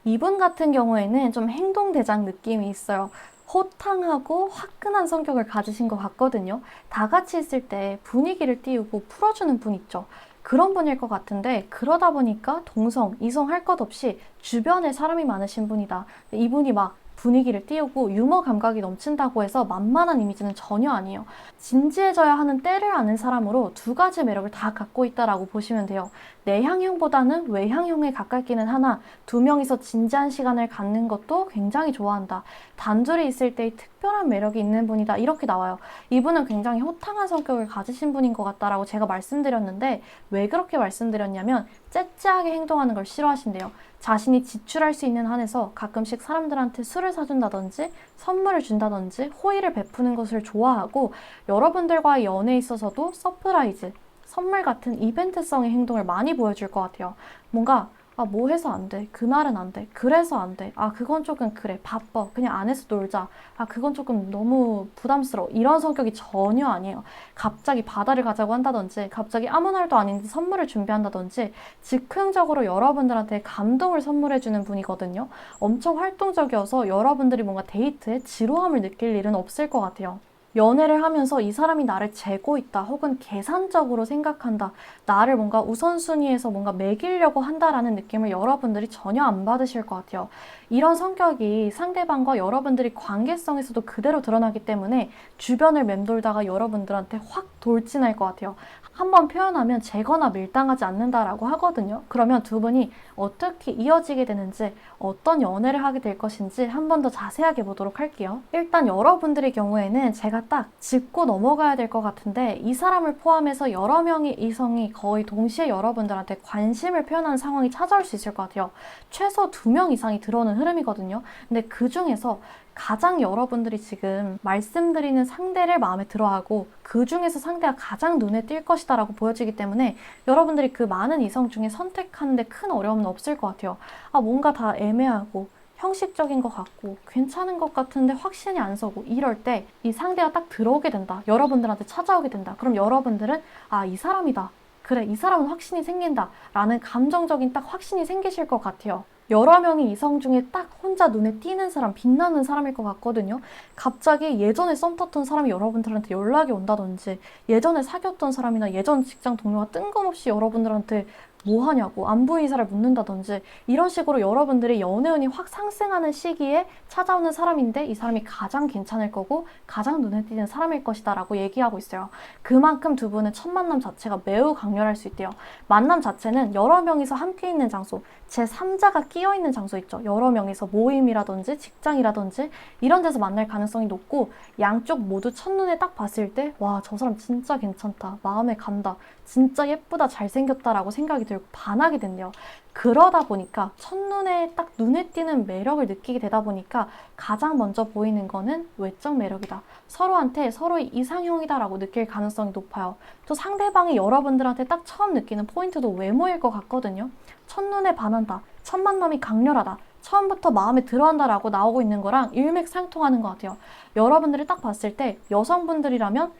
이분 같은 경우에는 좀 행동대장 느낌이 있어요. 호탕하고 화끈한 성격을 가지신 것 같거든요. 다 같이 있을 때 분위기를 띄우고 풀어주는 분 있죠. 그런 분일 것 같은데, 그러다 보니까 동성, 이성 할 것 없이 주변에 사람이 많으신 분이다. 이분이 막 분위기를 띄우고 유머 감각이 넘친다고 해서 만만한 이미지는 전혀 아니에요. 진지해져야 하는 때를 아는 사람으로 두 가지 매력을 다 갖고 있다라고 보시면 돼요. 내향형보다는 외향형에 가깝기는 하나, 두 명이서 진지한 시간을 갖는 것도 굉장히 좋아한다. 단둘이 있을 때의 특별한 매력이 있는 분이다. 이렇게 나와요. 이분은 굉장히 호탕한 성격을 가지신 분인 것 같다라고 제가 말씀드렸는데, 왜 그렇게 말씀드렸냐면 째째하게 행동하는 걸 싫어하신대요. 자신이 지출할 수 있는 한에서 가끔씩 사람들한테 술을 사준다든지 선물을 준다든지 호의를 베푸는 것을 좋아하고, 여러분들과의 연애에 있어서도 서프라이즈, 선물 같은 이벤트성의 행동을 많이 보여줄 것 같아요. 뭔가 뭐 해서 안 돼. 그날은 안 돼. 그래서 안 돼. 그건 조금 그래. 바빠. 그냥 안 해서 놀자. 그건 조금 너무 부담스러워. 이런 성격이 전혀 아니에요. 갑자기 바다를 가자고 한다든지, 갑자기 아무 날도 아닌데 선물을 준비한다든지, 즉흥적으로 여러분들한테 감동을 선물해주는 분이거든요. 엄청 활동적이어서 여러분들이 뭔가 데이트에 지루함을 느낄 일은 없을 것 같아요. 연애를 하면서 이 사람이 나를 재고 있다, 혹은 계산적으로 생각한다, 나를 뭔가 우선순위에서 뭔가 매기려고 한다라는 느낌을 여러분들이 전혀 안 받으실 것 같아요. 이런 성격이 상대방과 여러분들이 관계성에서도 그대로 드러나기 때문에 주변을 맴돌다가 여러분들한테 확 돌진할 것 같아요. 한번 표현하면 재거나 밀당하지 않는다라고 하거든요. 그러면 두 분이 어떻게 이어지게 되는지, 어떤 연애를 하게 될 것인지 한 번 더 자세하게 보도록 할게요. 일단 여러분들의 경우에는 제가 제가 딱 짚고 넘어가야 될 것 같은데 이 사람을 포함해서 여러 명의 이성이 거의 동시에 여러분들한테 관심을 표현하는 상황이 찾아올 수 있을 것 같아요. 최소 2명 이상이 들어오는 흐름이거든요. 근데 그 중에서 가장 여러분들이 지금 말씀드리는 상대를 마음에 들어하고 그 중에서 상대가 가장 눈에 띌 것이다 라고 보여지기 때문에 여러분들이 그 많은 이성 중에 선택하는데 큰 어려움은 없을 것 같아요. 뭔가 다 애매하고 형식적인 것 같고 괜찮은 것 같은데 확신이 안 서고 이럴 때 이 상대가 딱 들어오게 된다. 여러분들한테 찾아오게 된다. 그럼 여러분들은 이 사람이다. 그래, 이 사람은 확신이 생긴다. 라는 감정적인 딱 확신이 생기실 것 같아요. 여러 명의 이성 중에 딱 혼자 눈에 띄는 사람, 빛나는 사람일 것 같거든요. 갑자기 예전에 썸 탔던 사람이 여러분들한테 연락이 온다든지 예전에 사귀었던 사람이나 예전 직장 동료가 뜬금없이 여러분들한테 뭐 하냐고 안부 인사를 묻는다든지 이런 식으로 여러분들이 연애운이 확 상승하는 시기에 찾아오는 사람인데 이 사람이 가장 괜찮을 거고 가장 눈에 띄는 사람일 것이다 라고 얘기하고 있어요. 그만큼 두 분의 첫 만남 자체가 매우 강렬할 수 있대요. 만남 자체는 여러 명이서 함께 있는 장소, 제3자가 끼어 있는 장소 있죠. 여러 명이서 모임이라든지 직장이라든지 이런 데서 만날 가능성이 높고 양쪽 모두 첫눈에 딱 봤을 때 와, 저 사람 진짜 괜찮다. 마음에 간다. 진짜 예쁘다. 잘생겼다. 라고 생각이 들고 반하게 된대요. 그러다 보니까 첫눈에 딱 눈에 띄는 매력을 느끼게 되다 보니까 가장 먼저 보이는 거는 외적 매력이다. 서로한테 서로의 이상형이다라고 느낄 가능성이 높아요. 또 상대방이 여러분들한테 딱 처음 느끼는 포인트도 외모일 것 같거든요. 첫눈에 반한다. 첫 만남이 강렬하다. 처음부터 마음에 들어한다라고 나오고 있는 거랑 일맥상통하는 것 같아요. 여러분들이 딱 봤을 때 여성분들이라면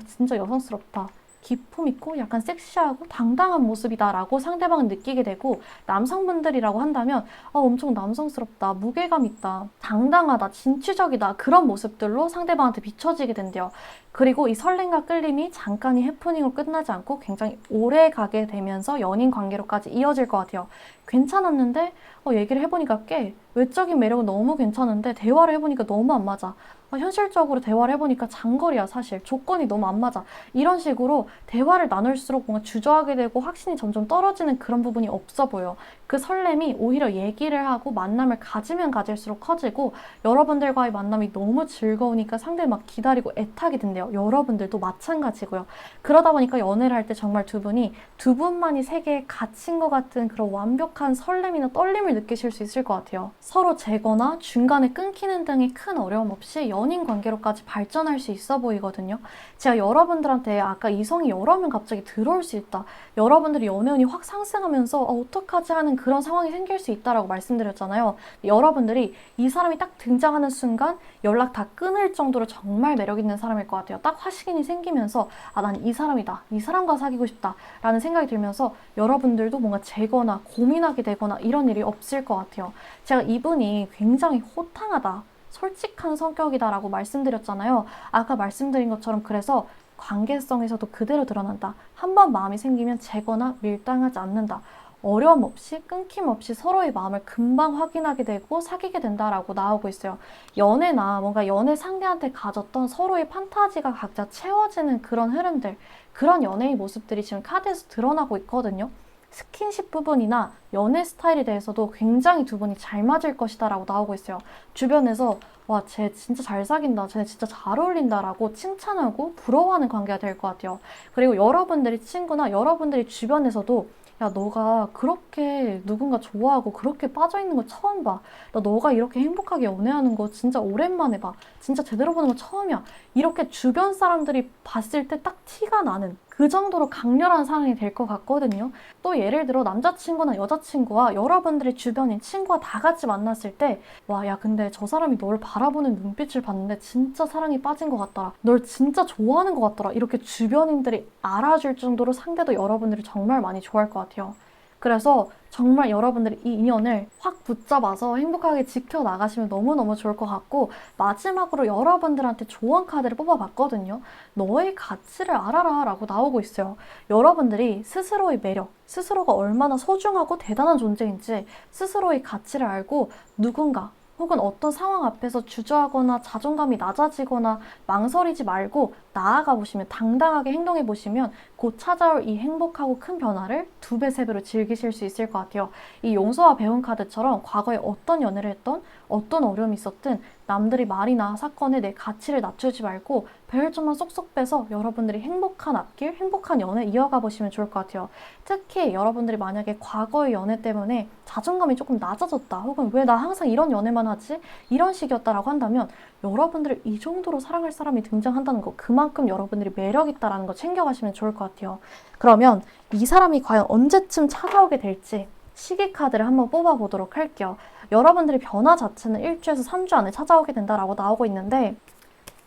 진짜 여성스럽다. 기품 있고 약간 섹시하고 당당한 모습이다 라고 상대방은 느끼게 되고 남성분들이라고 한다면 엄청 남성스럽다, 무게감 있다, 당당하다, 진취적이다 그런 모습들로 상대방한테 비춰지게 된대요. 그리고 이 설렘과 끌림이 잠깐의 해프닝으로 끝나지 않고 굉장히 오래 가게 되면서 연인 관계로까지 이어질 것 같아요. 괜찮았는데 얘기를 해보니까 꽤 외적인 매력은 너무 괜찮은데 대화를 해보니까 너무 안 맞아. 현실적으로 대화를 해보니까 장거리야 사실. 조건이 너무 안 맞아. 이런 식으로 대화를 나눌수록 뭔가 주저하게 되고 확신이 점점 떨어지는 그런 부분이 없어 보여. 그 설렘이 오히려 얘기를 하고 만남을 가지면 가질수록 커지고 여러분들과의 만남이 너무 즐거우니까 상대를 막 기다리고 애타게 된대요. 여러분들도 마찬가지고요. 그러다 보니까 연애를 할 때 정말 두 분이 두 분만이 세계에 갇힌 것 같은 그런 완벽한 설렘이나 떨림을 느끼실 수 있을 것 같아요. 서로 재거나 중간에 끊기는 등의 큰 어려움 없이 연인 관계로까지 발전할 수 있어 보이거든요. 제가 여러분들한테 아까 이성이 여러 명 갑자기 들어올 수 있다. 여러분들이 연애운이 확 상승하면서 어떡하지 하는 그런 상황이 생길 수 있다라고 말씀드렸잖아요. 여러분들이 이 사람이 딱 등장하는 순간 연락 다 끊을 정도로 정말 매력 있는 사람일 것 같아요. 딱 화신이 생기면서 난 이 사람이다. 이 사람과 사귀고 싶다. 라는 생각이 들면서 여러분들도 뭔가 재거나 고민하게 되거나 이런 일이 없을 것 같아요. 제가 이분이 굉장히 호탕하다. 솔직한 성격이다라고 말씀드렸잖아요. 아까 말씀드린 것처럼 그래서 관계성에서도 그대로 드러난다. 한번 마음이 생기면 재거나 밀당하지 않는다. 어려움 없이 끊김 없이 서로의 마음을 금방 확인하게 되고 사귀게 된다라고 나오고 있어요. 연애나 뭔가 연애 상대한테 가졌던 서로의 판타지가 각자 채워지는 그런 흐름들, 그런 연애의 모습들이 지금 카드에서 드러나고 있거든요. 스킨십 부분이나 연애 스타일에 대해서도 굉장히 두 분이 잘 맞을 것이다 라고 나오고 있어요. 주변에서 와, 쟤 진짜 잘 사귄다, 쟤 진짜 잘 어울린다 라고 칭찬하고 부러워하는 관계가 될 것 같아요. 그리고 여러분들이 친구나 여러분들이 주변에서도 야, 너가 그렇게 누군가 좋아하고 그렇게 빠져있는 거 처음 봐. 너가 이렇게 행복하게 연애하는 거 진짜 오랜만에 봐. 진짜 제대로 보는 거 처음이야. 이렇게 주변 사람들이 봤을 때 딱 티가 나는 그 정도로 강렬한 사랑이 될 것 같거든요. 또 예를 들어 남자친구나 여자친구와 여러분들의 주변인 친구가 다 같이 만났을 때 와, 야, 근데 저 사람이 널 바라보는 눈빛을 봤는데 진짜 사랑에 빠진 것 같더라. 널 진짜 좋아하는 것 같더라. 이렇게 주변인들이 알아줄 정도로 상대도 여러분들이 정말 많이 좋아할 것 같아요. 그래서 정말 여러분들이 이 인연을 확 붙잡아서 행복하게 지켜나가시면 너무너무 좋을 것 같고 마지막으로 여러분들한테 조언 카드를 뽑아봤거든요. 너의 가치를 알아라 라고 나오고 있어요. 여러분들이 스스로의 매력, 스스로가 얼마나 소중하고 대단한 존재인지 스스로의 가치를 알고 누군가 혹은 어떤 상황 앞에서 주저하거나 자존감이 낮아지거나 망설이지 말고 나아가 보시면 당당하게 행동해 보시면 곧 찾아올 이 행복하고 큰 변화를 2배, 3배로 즐기실 수 있을 것 같아요. 이 용서와 배운 카드처럼 과거에 어떤 연애를 했던 어떤 어려움이 있었든 남들이 말이나 사건에 내 가치를 낮추지 말고 배열점만 쏙쏙 빼서 여러분들이 행복한 앞길, 행복한 연애 이어가 보시면 좋을 것 같아요. 특히 여러분들이 만약에 과거의 연애 때문에 자존감이 조금 낮아졌다, 혹은 왜 나 항상 이런 연애만 하지? 이런 식이었다라고 한다면 여러분들을 이 정도로 사랑할 사람이 등장한다는 거, 그만큼 여러분들이 매력 있다라는 거 챙겨가시면 좋을 것 같아요. 그러면 이 사람이 과연 언제쯤 찾아오게 될지 시기 카드를 한번 뽑아보도록 할게요. 여러분들의 변화 자체는 1주에서 3주 안에 찾아오게 된다라고 나오고 있는데,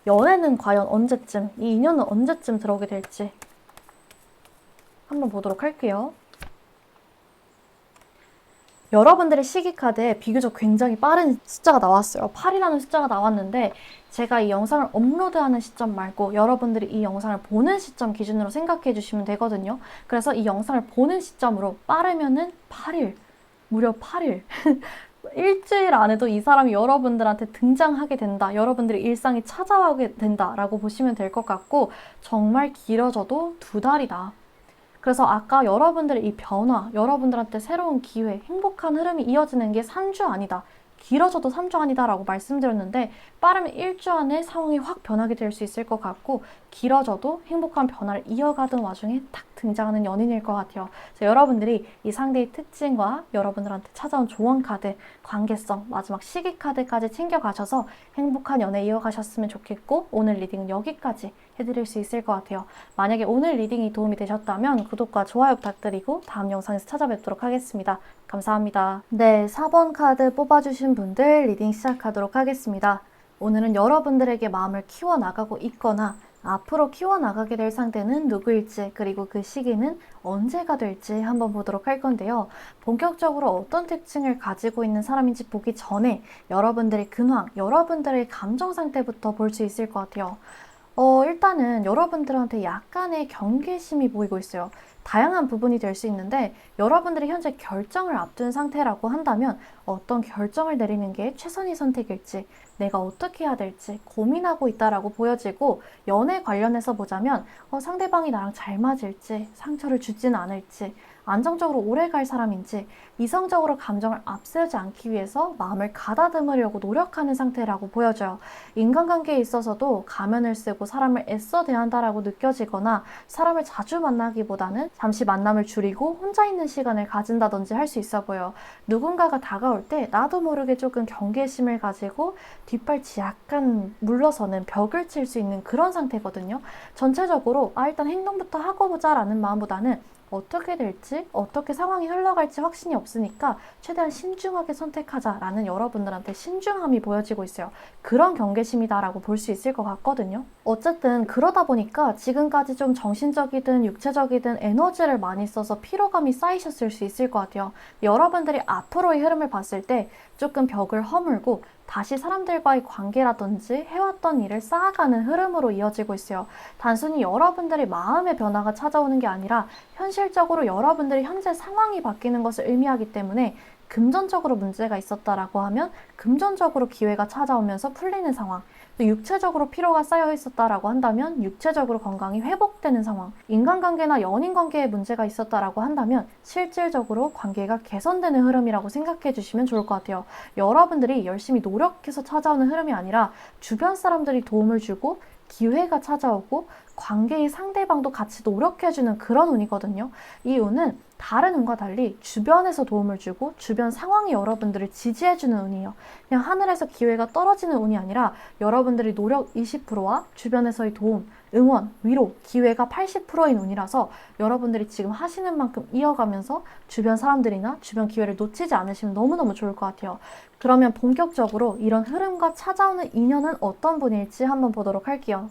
연애는 과연 언제쯤, 이 인연은 언제쯤 들어오게 될지 한번 보도록 할게요. 여러분들의 시기 카드에 비교적 굉장히 빠른 숫자가 나왔어요. 8이라는 숫자가 나왔는데, 제가 이 영상을 업로드하는 시점 말고 여러분들이 이 영상을 보는 시점 기준으로 생각해 주시면 되거든요. 그래서 이 영상을 보는 시점으로 빠르면은 8일, 무려 8일. 일주일 안에도 이 사람이 여러분들한테 등장하게 된다. 여러분들의 일상이 찾아오게 된다라고 보시면 될 것 같고, 정말 길어져도 2달이다. 그래서 아까 여러분들의 이 변화, 여러분들한테 새로운 기회, 행복한 흐름이 이어지는 게 3주 아니다, 길어져도 3주 아니다라고 말씀드렸는데, 빠르면 1주 안에 상황이 확 변하게 될 수 있을 것 같고, 길어져도 행복한 변화를 이어가던 와중에 딱 등장하는 연인일 것 같아요. 그래서 여러분들이 이 상대의 특징과 여러분들한테 찾아온 조언 카드, 관계성, 마지막 시기 카드까지 챙겨가셔서 행복한 연애 이어가셨으면 좋겠고, 오늘 리딩은 여기까지 해드릴 수 있을 것 같아요. 만약에 오늘 리딩이 도움이 되셨다면 구독과 좋아요 부탁드리고 다음 영상에서 찾아뵙도록 하겠습니다. 감사합니다. 네, 4번 카드 뽑아주신 분들 리딩 시작하도록 하겠습니다. 오늘은 여러분들에게 마음을 키워나가고 있거나 앞으로 키워나가게 될 상대는 누구일지, 그리고 그 시기는 언제가 될지 한번 보도록 할 건데요. 본격적으로 어떤 특징을 가지고 있는 사람인지 보기 전에 여러분들의 근황, 여러분들의 감정 상태부터 볼 수 있을 것 같아요. 일단은 여러분들한테 약간의 경계심이 보이고 있어요. 다양한 부분이 될 수 있는데, 여러분들이 현재 결정을 앞둔 상태라고 한다면 어떤 결정을 내리는 게 최선의 선택일지, 내가 어떻게 해야 될지 고민하고 있다라고 보여지고, 연애 관련해서 보자면 상대방이 나랑 잘 맞을지, 상처를 주지는 않을지, 안정적으로 오래 갈 사람인지, 이성적으로 감정을 앞세우지 않기 위해서 마음을 가다듬으려고 노력하는 상태라고 보여져요. 인간관계에 있어서도 가면을 쓰고 사람을 애써 대한다라고 느껴지거나, 사람을 자주 만나기보다는 잠시 만남을 줄이고 혼자 있는 시간을 가진다든지 할 수 있어 보여요. 누군가가 다가올 때 나도 모르게 조금 경계심을 가지고 뒷발치 약간 물러서는, 벽을 칠 수 있는 그런 상태거든요. 전체적으로 일단 행동부터 하고 보자 라는 마음보다는 어떻게 될지, 어떻게 상황이 흘러갈지 확신이 없으니까 최대한 신중하게 선택하자라는 여러분들한테 신중함이 보여지고 있어요. 그런 경계심이다라고 볼 수 있을 것 같거든요. 어쨌든 그러다 보니까 지금까지 좀 정신적이든 육체적이든 에너지를 많이 써서 피로감이 쌓이셨을 수 있을 것 같아요. 여러분들이 앞으로의 흐름을 봤을 때 조금 벽을 허물고 다시 사람들과의 관계라든지 해왔던 일을 쌓아가는 흐름으로 이어지고 있어요. 단순히 여러분들의 마음의 변화가 찾아오는 게 아니라 현실적으로 여러분들이 현재 상황이 바뀌는 것을 의미하기 때문에, 금전적으로 문제가 있었다라고 하면 금전적으로 기회가 찾아오면서 풀리는 상황, 또 육체적으로 피로가 쌓여 있었다라고 한다면 육체적으로 건강이 회복되는 상황, 인간관계나 연인관계에 문제가 있었다라고 한다면 실질적으로 관계가 개선되는 흐름이라고 생각해 주시면 좋을 것 같아요. 여러분들이 열심히 노력해서 찾아오는 흐름이 아니라 주변 사람들이 도움을 주고 기회가 찾아오고 관계의 상대방도 같이 노력해주는 그런 운이거든요. 이 운은 다른 운과 달리 주변에서 도움을 주고 주변 상황이 여러분들을 지지해주는 운이에요. 그냥 하늘에서 기회가 떨어지는 운이 아니라 여러분들이 노력 20%와 주변에서의 도움, 응원, 위로, 기회가 80%인 운이라서 여러분들이 지금 하시는 만큼 이어가면서 주변 사람들이나 주변 기회를 놓치지 않으시면 너무너무 좋을 것 같아요. 그러면 본격적으로 이런 흐름과 찾아오는 인연은 어떤 분일지 한번 보도록 할게요.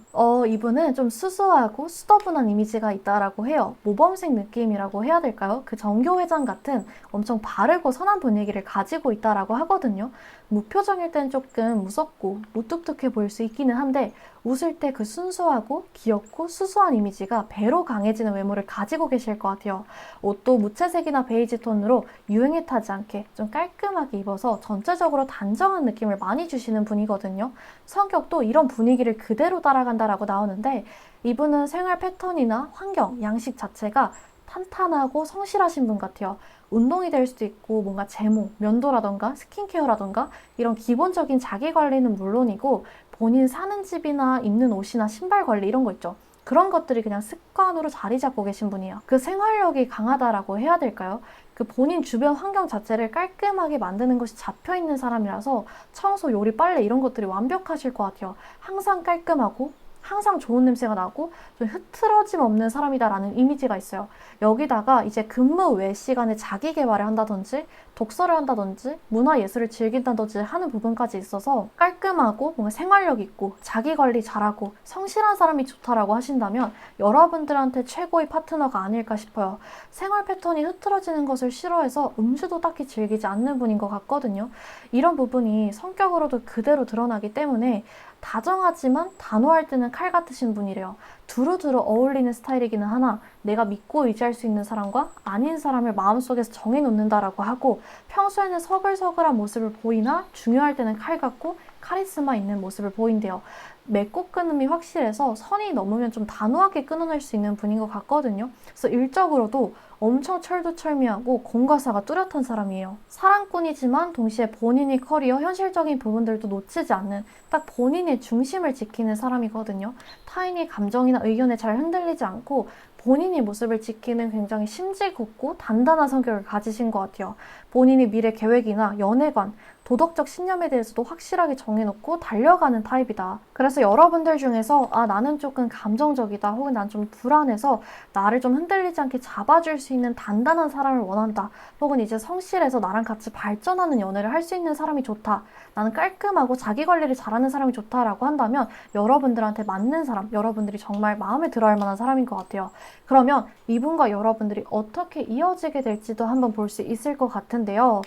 이분은 좀 수수하고 수더분한 이미지가 있다라고 해요. 모범생 느낌이라고 해야 될까요? 그 전교회장 같은 엄청 바르고 선한 분위기를 가지고 있다라고 하거든요. 무표정일 땐 조금 무섭고 무뚝뚝해 보일 수 있기는 한데, 웃을 때 그 순수하고 귀엽고 수수한 이미지가 배로 강해지는 외모를 가지고 계실 것 같아요. 옷도 무채색이나 베이지 톤으로 유행에 타지 않게 좀 깔끔하게 입어서 전체적으로 단정한 느낌을 많이 주시는 분이거든요. 성격도 이런 분위기를 그대로 따라간다라고 나오는데, 이분은 생활 패턴이나 환경, 양식 자체가 탄탄하고 성실하신 분 같아요. 운동이 될 수도 있고 뭔가 제모, 면도라던가 스킨케어라던가 이런 기본적인 자기 관리는 물론이고 본인 사는 집이나 입는 옷이나 신발 관리 이런 거 있죠. 그런 것들이 그냥 습관으로 자리 잡고 계신 분이에요. 그 생활력이 강하다라고 해야 될까요? 그 본인 주변 환경 자체를 깔끔하게 만드는 것이 잡혀있는 사람이라서 청소, 요리, 빨래 이런 것들이 완벽하실 것 같아요. 항상 깔끔하고 항상 좋은 냄새가 나고 좀 흐트러짐 없는 사람이다라는 이미지가 있어요. 여기다가 이제 근무 외 시간에 자기 개발을 한다든지 독서를 한다든지 문화예술을 즐긴다든지 하는 부분까지 있어서 깔끔하고 뭔가 생활력 있고 자기 관리 잘하고 성실한 사람이 좋다라고 하신다면 여러분들한테 최고의 파트너가 아닐까 싶어요. 생활 패턴이 흐트러지는 것을 싫어해서 음주도 딱히 즐기지 않는 분인 것 같거든요. 이런 부분이 성격으로도 그대로 드러나기 때문에 다정하지만 단호할 때는 칼 같으신 분이래요. 두루두루 어울리는 스타일이기는 하나 내가 믿고 의지할 수 있는 사람과 아닌 사람을 마음속에서 정해놓는다라고 하고 평소에는 서글서글한 모습을 보이나 중요할 때는 칼 같고 카리스마 있는 모습을 보인대요. 맺고 끊음이 확실해서 선이 넘으면 좀 단호하게 끊어낼 수 있는 분인 것 같거든요. 그래서 일적으로도 엄청 철두철미하고 공과사가 뚜렷한 사람이에요. 사랑꾼이지만 동시에 본인의 커리어, 현실적인 부분들도 놓치지 않는 딱 본인의 중심을 지키는 사람이거든요. 타인의 감정이나 의견에 잘 흔들리지 않고 본인의 모습을 지키는 굉장히 심지 곱고 단단한 성격을 가지신 것 같아요. 본인의 미래 계획이나 연애관, 도덕적 신념에 대해서도 확실하게 정해놓고 달려가는 타입이다. 그래서 여러분들 중에서 나는 조금 감정적이다 혹은 난 좀 불안해서 나를 좀 흔들리지 않게 잡아줄 수 있는 단단한 사람을 원한다. 혹은 이제 성실해서 나랑 같이 발전하는 연애를 할 수 있는 사람이 좋다. 나는 깔끔하고 자기 관리를 잘하는 사람이 좋다라고 한다면 여러분들한테 맞는 사람, 여러분들이 정말 마음에 들어할 만한 사람인 것 같아요. 그러면 이분과 여러분들이 어떻게 이어지게 될지도 한번 볼 수 있을 것 같은데요.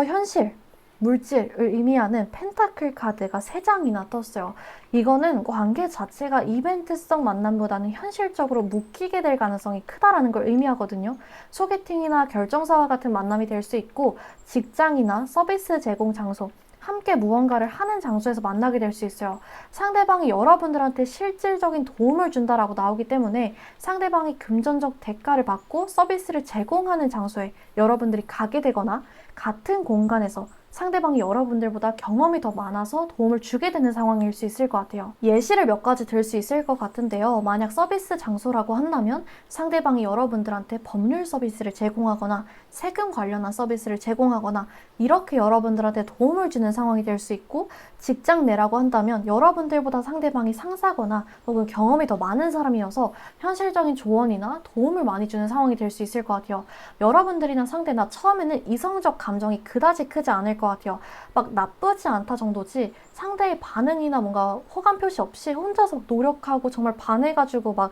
현실, 물질을 의미하는 펜타클 카드가 3장이나 떴어요. 이거는 관계 자체가 이벤트성 만남보다는 현실적으로 묶이게 될 가능성이 크다라는 걸 의미하거든요. 소개팅이나 결정사와 같은 만남이 될 수 있고 직장이나 서비스 제공 장소, 함께 무언가를 하는 장소에서 만나게 될 수 있어요. 상대방이 여러분들한테 실질적인 도움을 준다라고 나오기 때문에 상대방이 금전적 대가를 받고 서비스를 제공하는 장소에 여러분들이 가게 되거나 같은 공간에서 상대방이 여러분들보다 경험이 더 많아서 도움을 주게 되는 상황일 수 있을 것 같아요. 예시를 몇 가지 들 수 있을 것 같은데요. 만약 서비스 장소라고 한다면 상대방이 여러분들한테 법률 서비스를 제공하거나 세금 관련한 서비스를 제공하거나 이렇게 여러분들한테 도움을 주는 상황이 될 수 있고 직장 내라고 한다면 여러분들보다 상대방이 상사거나 혹은 경험이 더 많은 사람이어서 현실적인 조언이나 도움을 많이 주는 상황이 될 수 있을 것 같아요. 여러분들이나 상대나 처음에는 이성적 감정이 그다지 크지 않을 것 같아요. 막 나쁘지 않다 정도지 상대의 반응이나 뭔가 호감 표시 없이 혼자서 노력하고 정말 반해가지고 막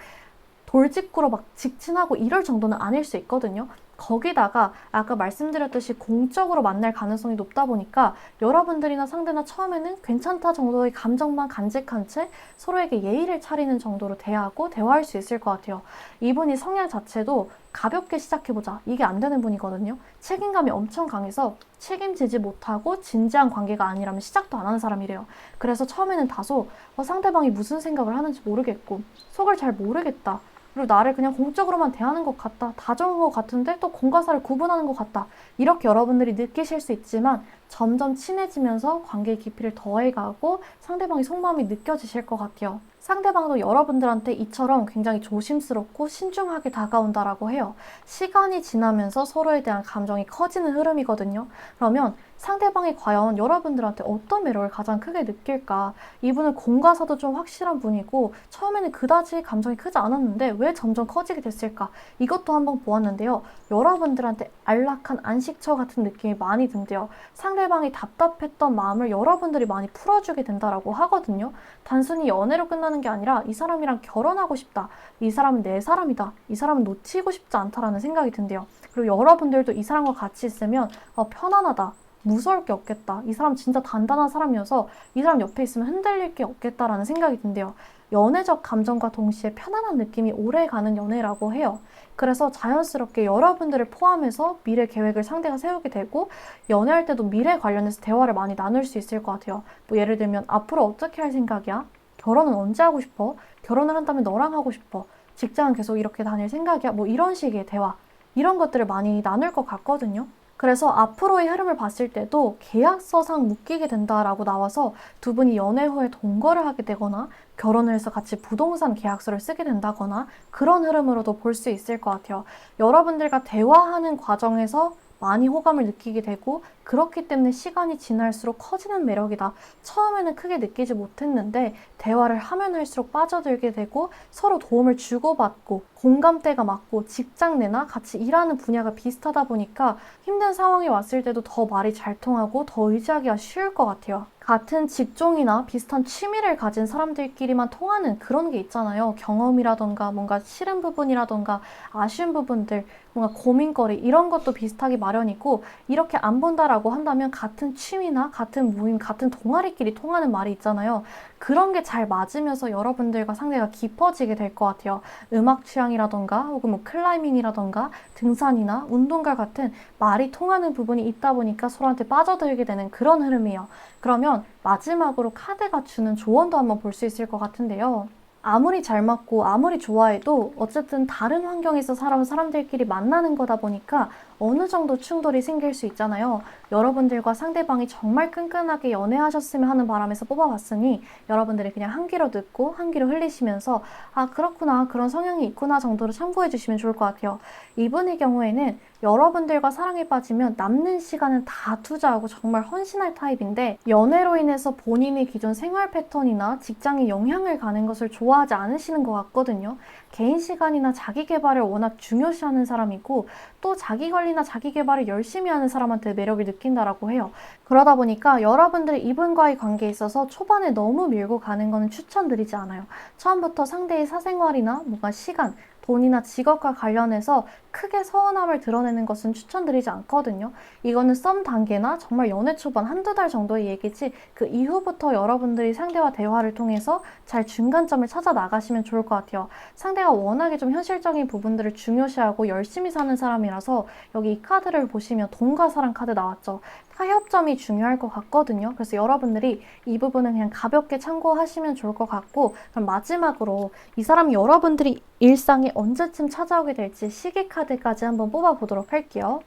돌직구로 막 직진하고 이럴 정도는 아닐 수 있거든요. 거기다가 아까 말씀드렸듯이 공적으로 만날 가능성이 높다 보니까 여러분들이나 상대나 처음에는 괜찮다 정도의 감정만 간직한 채 서로에게 예의를 차리는 정도로 대하고 대화할 수 있을 것 같아요. 이분이 성향 자체도 가볍게 시작해보자 이게 안 되는 분이거든요. 책임감이 엄청 강해서 책임지지 못하고 진지한 관계가 아니라면 시작도 안 하는 사람이래요. 그래서 처음에는 다소 상대방이 무슨 생각을 하는지 모르겠고 속을 잘 모르겠다. 그리고 나를 그냥 공적으로만 대하는 것 같다. 다정한 것 같은데 또 공과사를 구분하는 것 같다. 이렇게 여러분들이 느끼실 수 있지만 점점 친해지면서 관계의 깊이를 더해가고 상대방의 속마음이 느껴지실 것 같아요. 상대방도 여러분들한테 이처럼 굉장히 조심스럽고 신중하게 다가온다라고 해요. 시간이 지나면서 서로에 대한 감정이 커지는 흐름이거든요. 그러면 상대방이 과연 여러분들한테 어떤 매력을 가장 크게 느낄까? 이분은 공과사도 좀 확실한 분이고 처음에는 그다지 감정이 크지 않았는데 왜 점점 커지게 됐을까? 이것도 한번 보았는데요. 여러분들한테 안락한 안식처 같은 느낌이 많이 든대요. 상대방이 답답했던 마음을 여러분들이 많이 풀어주게 된다라고 하거든요. 단순히 연애로 끝나는 게 아니라 이 사람이랑 결혼하고 싶다. 이 사람은 내 사람이다. 이 사람은 놓치고 싶지 않다라는 생각이 든대요. 그리고 여러분들도 이 사람과 같이 있으면 편안하다. 무서울 게 없겠다. 이 사람 진짜 단단한 사람이어서 이 사람 옆에 있으면 흔들릴 게 없겠다라는 생각이 든대요. 연애적 감정과 동시에 편안한 느낌이 오래가는 연애라고 해요. 그래서 자연스럽게 여러분들을 포함해서 미래 계획을 상대가 세우게 되고 연애할 때도 미래 관련해서 대화를 많이 나눌 수 있을 것 같아요. 뭐 예를 들면 앞으로 어떻게 할 생각이야? 결혼은 언제 하고 싶어? 결혼을 한다면 너랑 하고 싶어. 직장은 계속 이렇게 다닐 생각이야? 뭐 이런 식의 대화, 이런 것들을 많이 나눌 것 같거든요. 그래서 앞으로의 흐름을 봤을 때도 계약서상 묶이게 된다라고 나와서 두 분이 연애 후에 동거를 하게 되거나 결혼을 해서 같이 부동산 계약서를 쓰게 된다거나 그런 흐름으로도 볼 수 있을 것 같아요. 여러분들과 대화하는 과정에서 많이 호감을 느끼게 되고 그렇기 때문에 시간이 지날수록 커지는 매력이다. 처음에는 크게 느끼지 못했는데 대화를 하면 할수록 빠져들게 되고 서로 도움을 주고받고 공감대가 맞고 직장 내나 같이 일하는 분야가 비슷하다 보니까 힘든 상황이 왔을 때도 더 말이 잘 통하고 더 의지하기가 쉬울 것 같아요. 같은 직종이나 비슷한 취미를 가진 사람들끼리만 통하는 그런 게 있잖아요. 경험이라던가 뭔가 싫은 부분이라던가 아쉬운 부분들, 뭔가 고민거리 이런 것도 비슷하기 마련이고 이렇게 안 본다라고 한다면 같은 취미나 같은 모임, 같은 동아리끼리 통하는 말이 있잖아요. 그런 게 잘 맞으면서 여러분들과 상대가 깊어지게 될 것 같아요. 음악 취향이라던가 혹은 뭐 클라이밍이라던가 등산이나 운동과 같은 말이 통하는 부분이 있다 보니까 서로한테 빠져들게 되는 그런 흐름이에요. 그러면 마지막으로 카드가 주는 조언도 한번 볼 수 있을 것 같은데요. 아무리 잘 맞고 아무리 좋아해도 어쨌든 다른 환경에서 살아온 사람들끼리 만나는 거다 보니까 어느 정도 충돌이 생길 수 있잖아요. 여러분들과 상대방이 정말 끈끈하게 연애하셨으면 하는 바람에서 뽑아봤으니 여러분들이 그냥 한 귀로 듣고 한 귀로 흘리시면서 아, 그렇구나, 그런 성향이 있구나 정도로 참고해 주시면 좋을 것 같아요. 이분의 경우에는 여러분들과 사랑에 빠지면 남는 시간은 다 투자하고 정말 헌신할 타입인데 연애로 인해서 본인의 기존 생활 패턴이나 직장에 영향을 가는 것을 좋아하지 않으시는 것 같거든요. 개인 시간이나 자기 개발을 워낙 중요시하는 사람이고 또 자기 관리나 자기 개발을 열심히 하는 사람한테 매력을 느낀다라고 해요. 그러다 보니까 여러분들이 이분과의 관계에 있어서 초반에 너무 밀고 가는 거는 추천드리지 않아요. 처음부터 상대의 사생활이나 뭔가 시간, 돈이나 직업과 관련해서 크게 서운함을 드러내는 것은 추천드리지 않거든요. 이거는 썸 단계나 정말 연애 초반 한두 달 정도의 얘기지 그 이후부터 여러분들이 상대와 대화를 통해서 잘 중간점을 찾아 나가시면 좋을 것 같아요. 상대가 워낙에 좀 현실적인 부분들을 중요시하고 열심히 사는 사람이라서 여기 이 카드를 보시면 돈과 사랑 카드 나왔죠. 타협점이 중요할 것 같거든요. 그래서 여러분들이 이 부분은 그냥 가볍게 참고하시면 좋을 것 같고 그럼 마지막으로 이 사람이 여러분들이 일상에 언제쯤 찾아오게 될지 시기 카드까지 한번 뽑아보도록 할게요.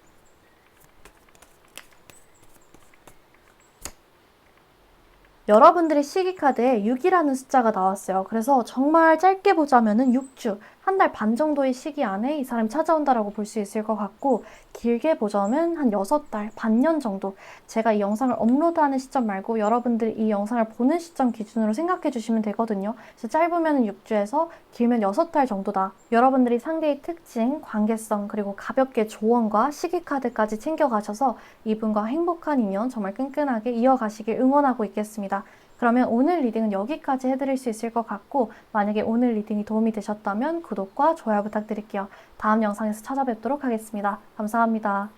여러분들의 시기카드에 6이라는 숫자가 나왔어요. 그래서 정말 짧게 보자면은 6주, 한 달 반 정도의 시기 안에 이 사람이 찾아온다라고 볼 수 있을 것 같고, 길게 보자면 한 6달, 반년 정도. 제가 이 영상을 업로드하는 시점 말고 여러분들이 이 영상을 보는 시점 기준으로 생각해 주시면 되거든요. 그래서 짧으면 6주에서 길면 6달 정도다. 여러분들이 상대의 특징, 관계성, 그리고 가볍게 조언과 시기카드까지 챙겨가셔서 이분과 행복한 인연 정말 끈끈하게 이어가시길 응원하고 있겠습니다. 그러면 오늘 리딩은 여기까지 해드릴 수 있을 것 같고 만약에 오늘 리딩이 도움이 되셨다면 구독과 좋아요 부탁드릴게요. 다음 영상에서 찾아뵙도록 하겠습니다. 감사합니다.